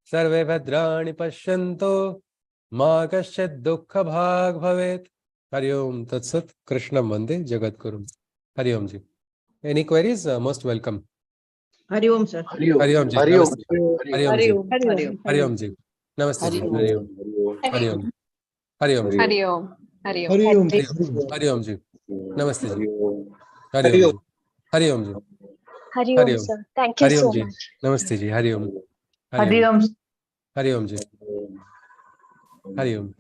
sarve bhadrani pashyantu, ma kasyat dukkha bhag bhavet. Hari Om Tatsat. Krishna Vande Jagadguru. Hari Om ji. Any queries? Most welcome. Hari Om, sir. Hari Om ji. Hari Om. Hari Om ji. Hari Om ji. Namaste ji. Hari Om. Hari Om. Hari Om ji. Hari Om. Hari Om. Hari Om. Hari Om ji. Namaste ji. Hari Hari Om. Om ji. Hari Om ji. Hari Hari Om, Om. sir. Thank you Hari so Om ji. much. Namaste ji. Hari Om. Hari Om. Hari Om ji. Hari Om.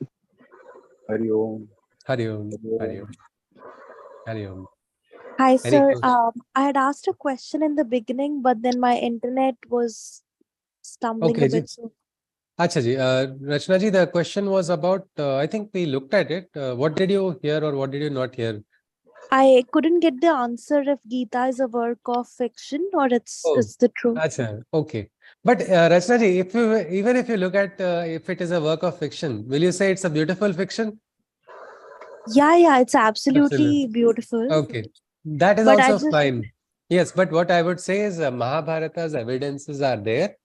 Hari Om. Hari Om. Hari Om. Hari Om. Hi, Any sir. questions? I had asked a question in the beginning, but then my internet was stumbling Okay a ji. bit. So Acha ji. Rachna ji, the question was about, I think we looked at it. What did you hear or what did you not hear? I couldn't get the answer if Gita is a work of fiction or it's the truth. Acha. Okay. But Rachna ji, even if you look at if it is a work of fiction, will you say it's a beautiful fiction? Yeah, it's absolutely beautiful. Okay. That is But I also just fine. Yes, but what I would say is Mahabharata's evidences are there.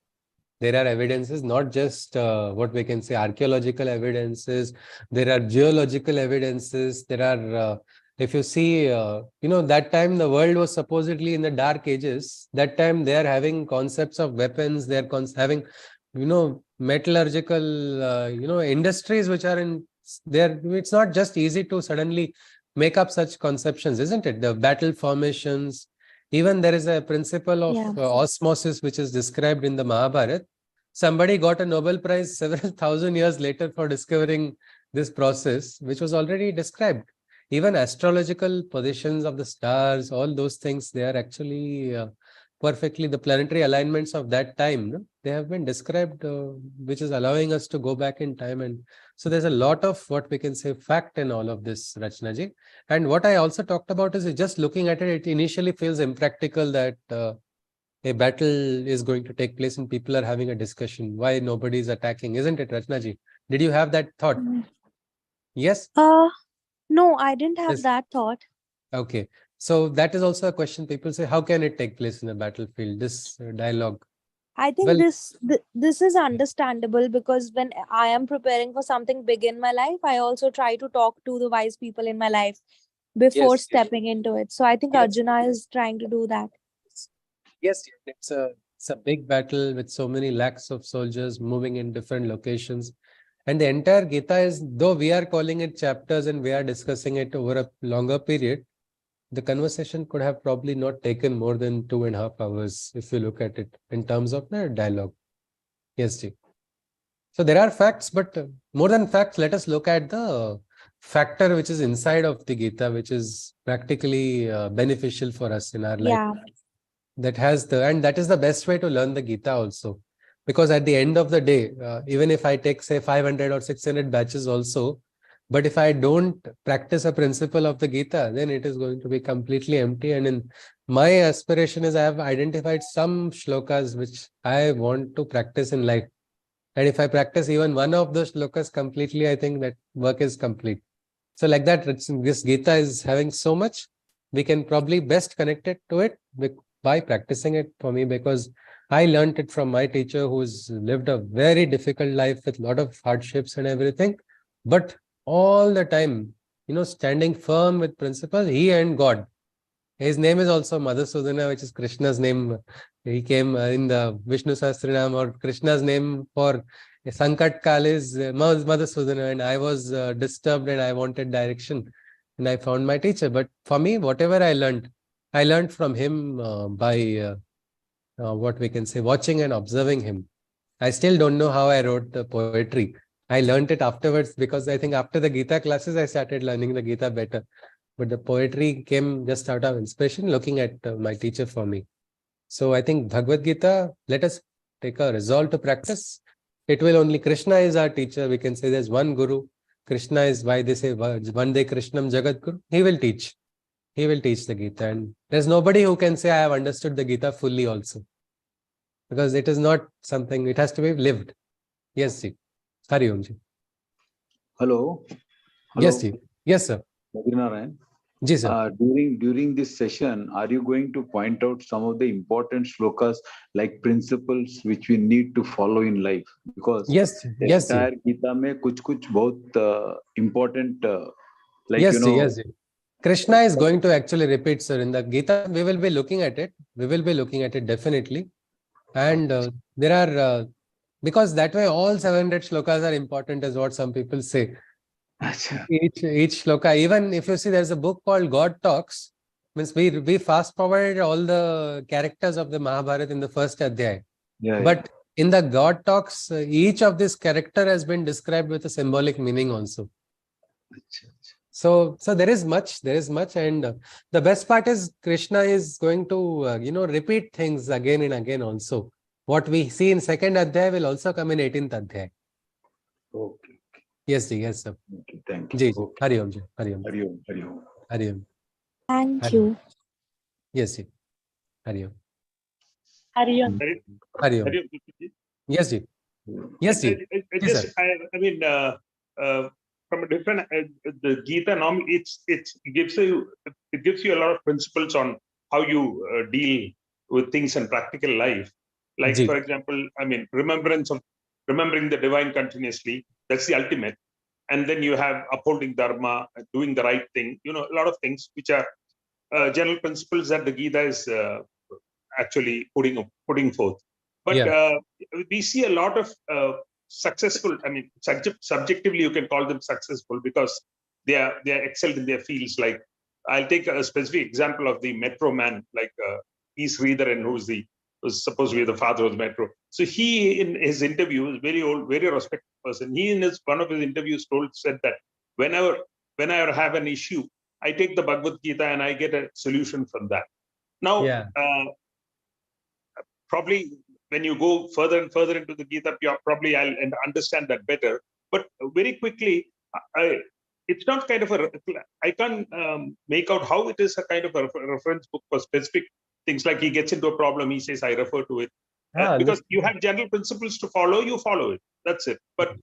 There are evidences, not just what we can say archaeological evidences. There are geological evidences. There are, if you see, that time the world was supposedly in the dark ages. That time they are having concepts of weapons. They are having, metallurgical, industries which are in there. It's not just easy to suddenly make up such conceptions, isn't it? The battle formations. Even there is a principle of osmosis which is described in the Mahabharata. Somebody got a Nobel Prize several thousand years later for discovering this process, which was already described. Even astrological positions of the stars, all those things, they are actually perfectly the planetary alignments of that time. No? They have been described, which is allowing us to go back in time. And so there's a lot of what we can say fact in all of this, Rachna ji. And what I also talked about is just looking at it, it initially feels impractical that a battle is going to take place and people are having a discussion. Why nobody is attacking, isn't it, Rachna ji? Did you have that thought? Yes? No, I didn't have Yes. that thought. Okay. So that is also a question. People say, how can it take place in a battlefield? This dialogue. I think this is understandable because when I am preparing for something big in my life, I also try to talk to the wise people in my life before stepping into it. So I think Arjuna is trying to do that. Yes, it's a big battle with so many lakhs of soldiers moving in different locations. And the entire Gita is, though we are calling it chapters and we are discussing it over a longer period, the conversation could have probably not taken more than 2.5 hours if you look at it in terms of the dialogue. Yes, ji. So there are facts, but more than facts, let us look at the factor which is inside of the Gita, which is practically beneficial for us in our life. Yeah. That has and that is the best way to learn the Gita also. Because at the end of the day, even if I take say 500 or 600 batches also, but if I don't practice a principle of the Gita, then it is going to be completely empty. And in my aspiration is I have identified some shlokas which I want to practice in life. And if I practice even one of those shlokas completely, I think that work is complete. So like that, this Gita is having so much, we can probably best connect it to it by practicing it for me, because I learned it from my teacher who's lived a very difficult life with a lot of hardships and everything. But all the time, standing firm with principles, he and God. His name is also Madhusudana, which is Krishna's name. He came in the Vishnu Sahasranam, or Krishna's name for Sankat Kal is Madhusudana, and I was disturbed and I wanted direction, and I found my teacher. But for me, whatever I learned from him by what we can say, watching and observing him. I still don't know how I wrote the poetry. I learned it afterwards, because I think after the Gita classes, I started learning the Gita better. But the poetry came just out of inspiration, looking at my teacher for me. So I think Bhagavad Gita, let us take a resolve to practice. It will only, Krishna is our teacher. We can say there's one Guru. Krishna is why they say, one day Krishnam Jagat Guru. He will teach. He will teach the Gita. And there's nobody who can say, I have understood the Gita fully also. Because it is not something, it has to be lived. Yes, ji. Hari Om ji. Hello. Yes, ji. Yes, sir. Narayan. Ji, sir. During this session, are you going to point out some of the important shlokas, like principles which we need to follow in life? Because yes, the yes, entire Gita mein kuch bahut important, like yes, you know. yes, Krishna is going to actually repeat, sir, in the Gita. We will be looking at it. We will be looking at it definitely. And there are, because that way all 700 shlokas are important, is what some people say. Each shloka, even if you see, there's a book called God Talks, means we fast forward all the characters of the Mahabharata in the first Adhyaya. But in the God Talks, each of this character has been described with a symbolic meaning also. So there is much, and the best part is Krishna is going to, repeat things again and again also. What we see in second Adhyaya will also come in 18th Adhyaya. Okay. Yes, ji, yes, sir. Okay, thank you. Ji, ji. Hari Om, ji. Hari Om. Hari Om. Hari Om. Hari Om. Thank you. Yes, ji. Hari Om. Hari Om. Hari Om. Yes, ji. Yes, ji. I mean, from a different, the Gita normally it gives you a lot of principles on how you deal with things in practical life. Like, for example, I mean, remembering the divine continuously, that's the ultimate. And then you have upholding dharma, doing the right thing, a lot of things which are general principles that the Gita is actually putting forth. But we see a lot of successful, I mean, subjectively you can call them successful because they are excelled in their fields. Like, I'll take a specific example of the metro man, like E. Sridharan, who's supposed to be the father of the metro. So he, in his interview, is very old, very respected person. He, in one of his interviews, said that whenever I have an issue, I take the Bhagavad Gita and I get a solution from that. Now, probably when you go further and further into the Gita, probably I'll understand that better. But very quickly, it's not kind of I can't make out how it is a kind of a reference book for specific things. Like, he gets into a problem, he says, I refer to it. Because you have general principles to follow, you follow it. That's it. But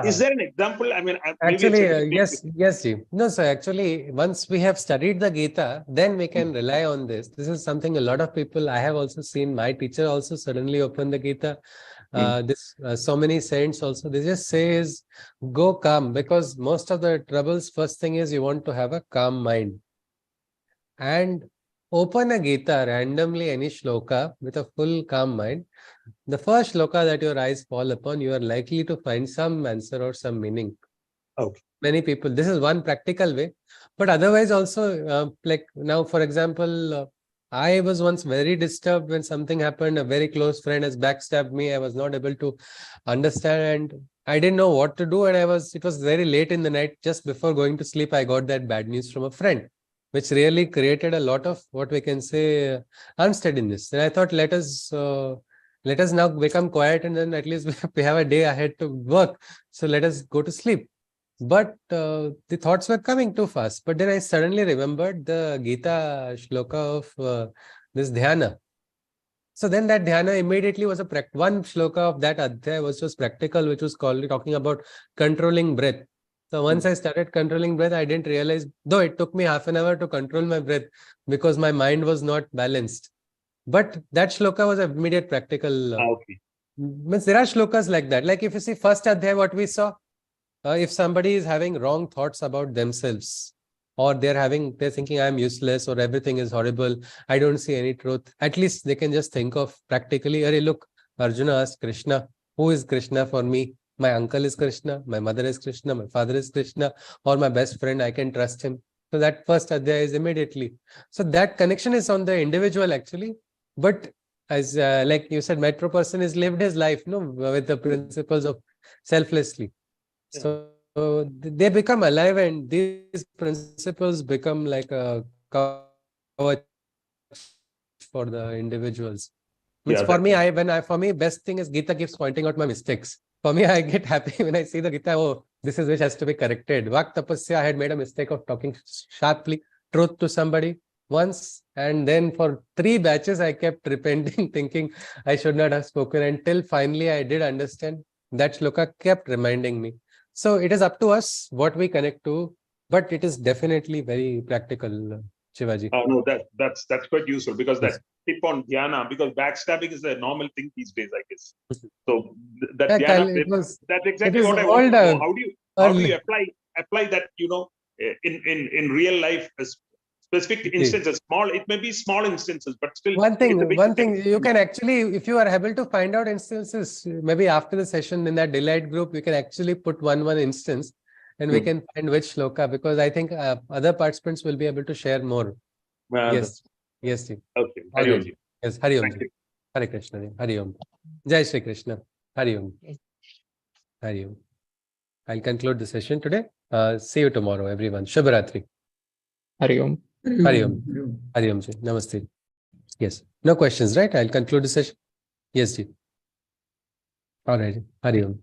is there an example? I mean, actually, yes, ji. No, sir. Actually, once we have studied the Gita, then we can rely on this. This is something a lot of people, I have also seen, my teacher also suddenly opened the Gita. So many saints also, they just say is, go calm, because most of the troubles, first thing is you want to have a calm mind. And open a Gita randomly, any shloka, with a full calm mind. The first shloka that your eyes fall upon, you are likely to find some answer or some meaning. Okay. Many people, this is one practical way. But otherwise also, like now, for example, I was once very disturbed when something happened. A very close friend has backstabbed me. I was not able to understand, and I didn't know what to do. And it was very late in the night. Just before going to sleep, I got that bad news from a friend, which really created a lot of, what we can say, unsteadiness. And I thought, let us now become quiet, and then at least we have a day ahead to work. So let us go to sleep. But the thoughts were coming too fast. But then I suddenly remembered the Gita shloka of this dhyana. So then that dhyana immediately was one shloka of that adhyaya was just practical, which was talking about controlling breath. So once I started controlling breath, I didn't realize, though it took me half an hour to control my breath because my mind was not balanced. But that shloka was an immediate practical. Means there are shlokas like that. Like if you see first adhyaya, what we saw, if somebody is having wrong thoughts about themselves, or they're thinking I'm useless or everything is horrible, I don't see any truth, at least they can just think of practically, Arey, look, Arjuna asked Krishna, who is Krishna for me? My uncle is Krishna, my mother is Krishna, my father is Krishna, or my best friend, I can trust him. So that first adhyaya is immediately. So that connection is on the individual actually. But as like you said, metro person has lived his life with the principles of selflessly. So they become alive, and these principles become like a kavach for the individuals. Means for me, for me, best thing is Gita keeps pointing out my mistakes. For me, I get happy when I see the Gita, oh, this is which has to be corrected. Vak tapasya, I had made a mistake of talking sharply, truth to somebody once. And then for 3 batches, I kept repenting, thinking I should not have spoken, until finally I did understand. That shloka kept reminding me. So it is up to us what we connect to, but it is definitely very practical, Shivaji. No, that's quite useful, because that tip on dhyana, because backstabbing is a normal thing these days, I guess. So that dhyana, that's exactly what I want to know. How do you apply that, in real life, specific instances? It may be small instances, but still one thing you can actually, if you are able to find out instances, maybe after the session in that delight group, we can actually put one instance, and we can find which shloka, because I think other participants will be able to share more. Yes. Ji. Okay. Hari Om. Yes, Hari Om. Hare Krishna. Hari Om. Jai Shri Krishna. Hari Om. Hari Om. I'll conclude the session today. See you tomorrow, everyone. Shubharatri. Hari Om. Hari Om. Hari Om. Namaste. Yes. No questions, right? I'll conclude the session. Yes, Ji. All right. Hari Om.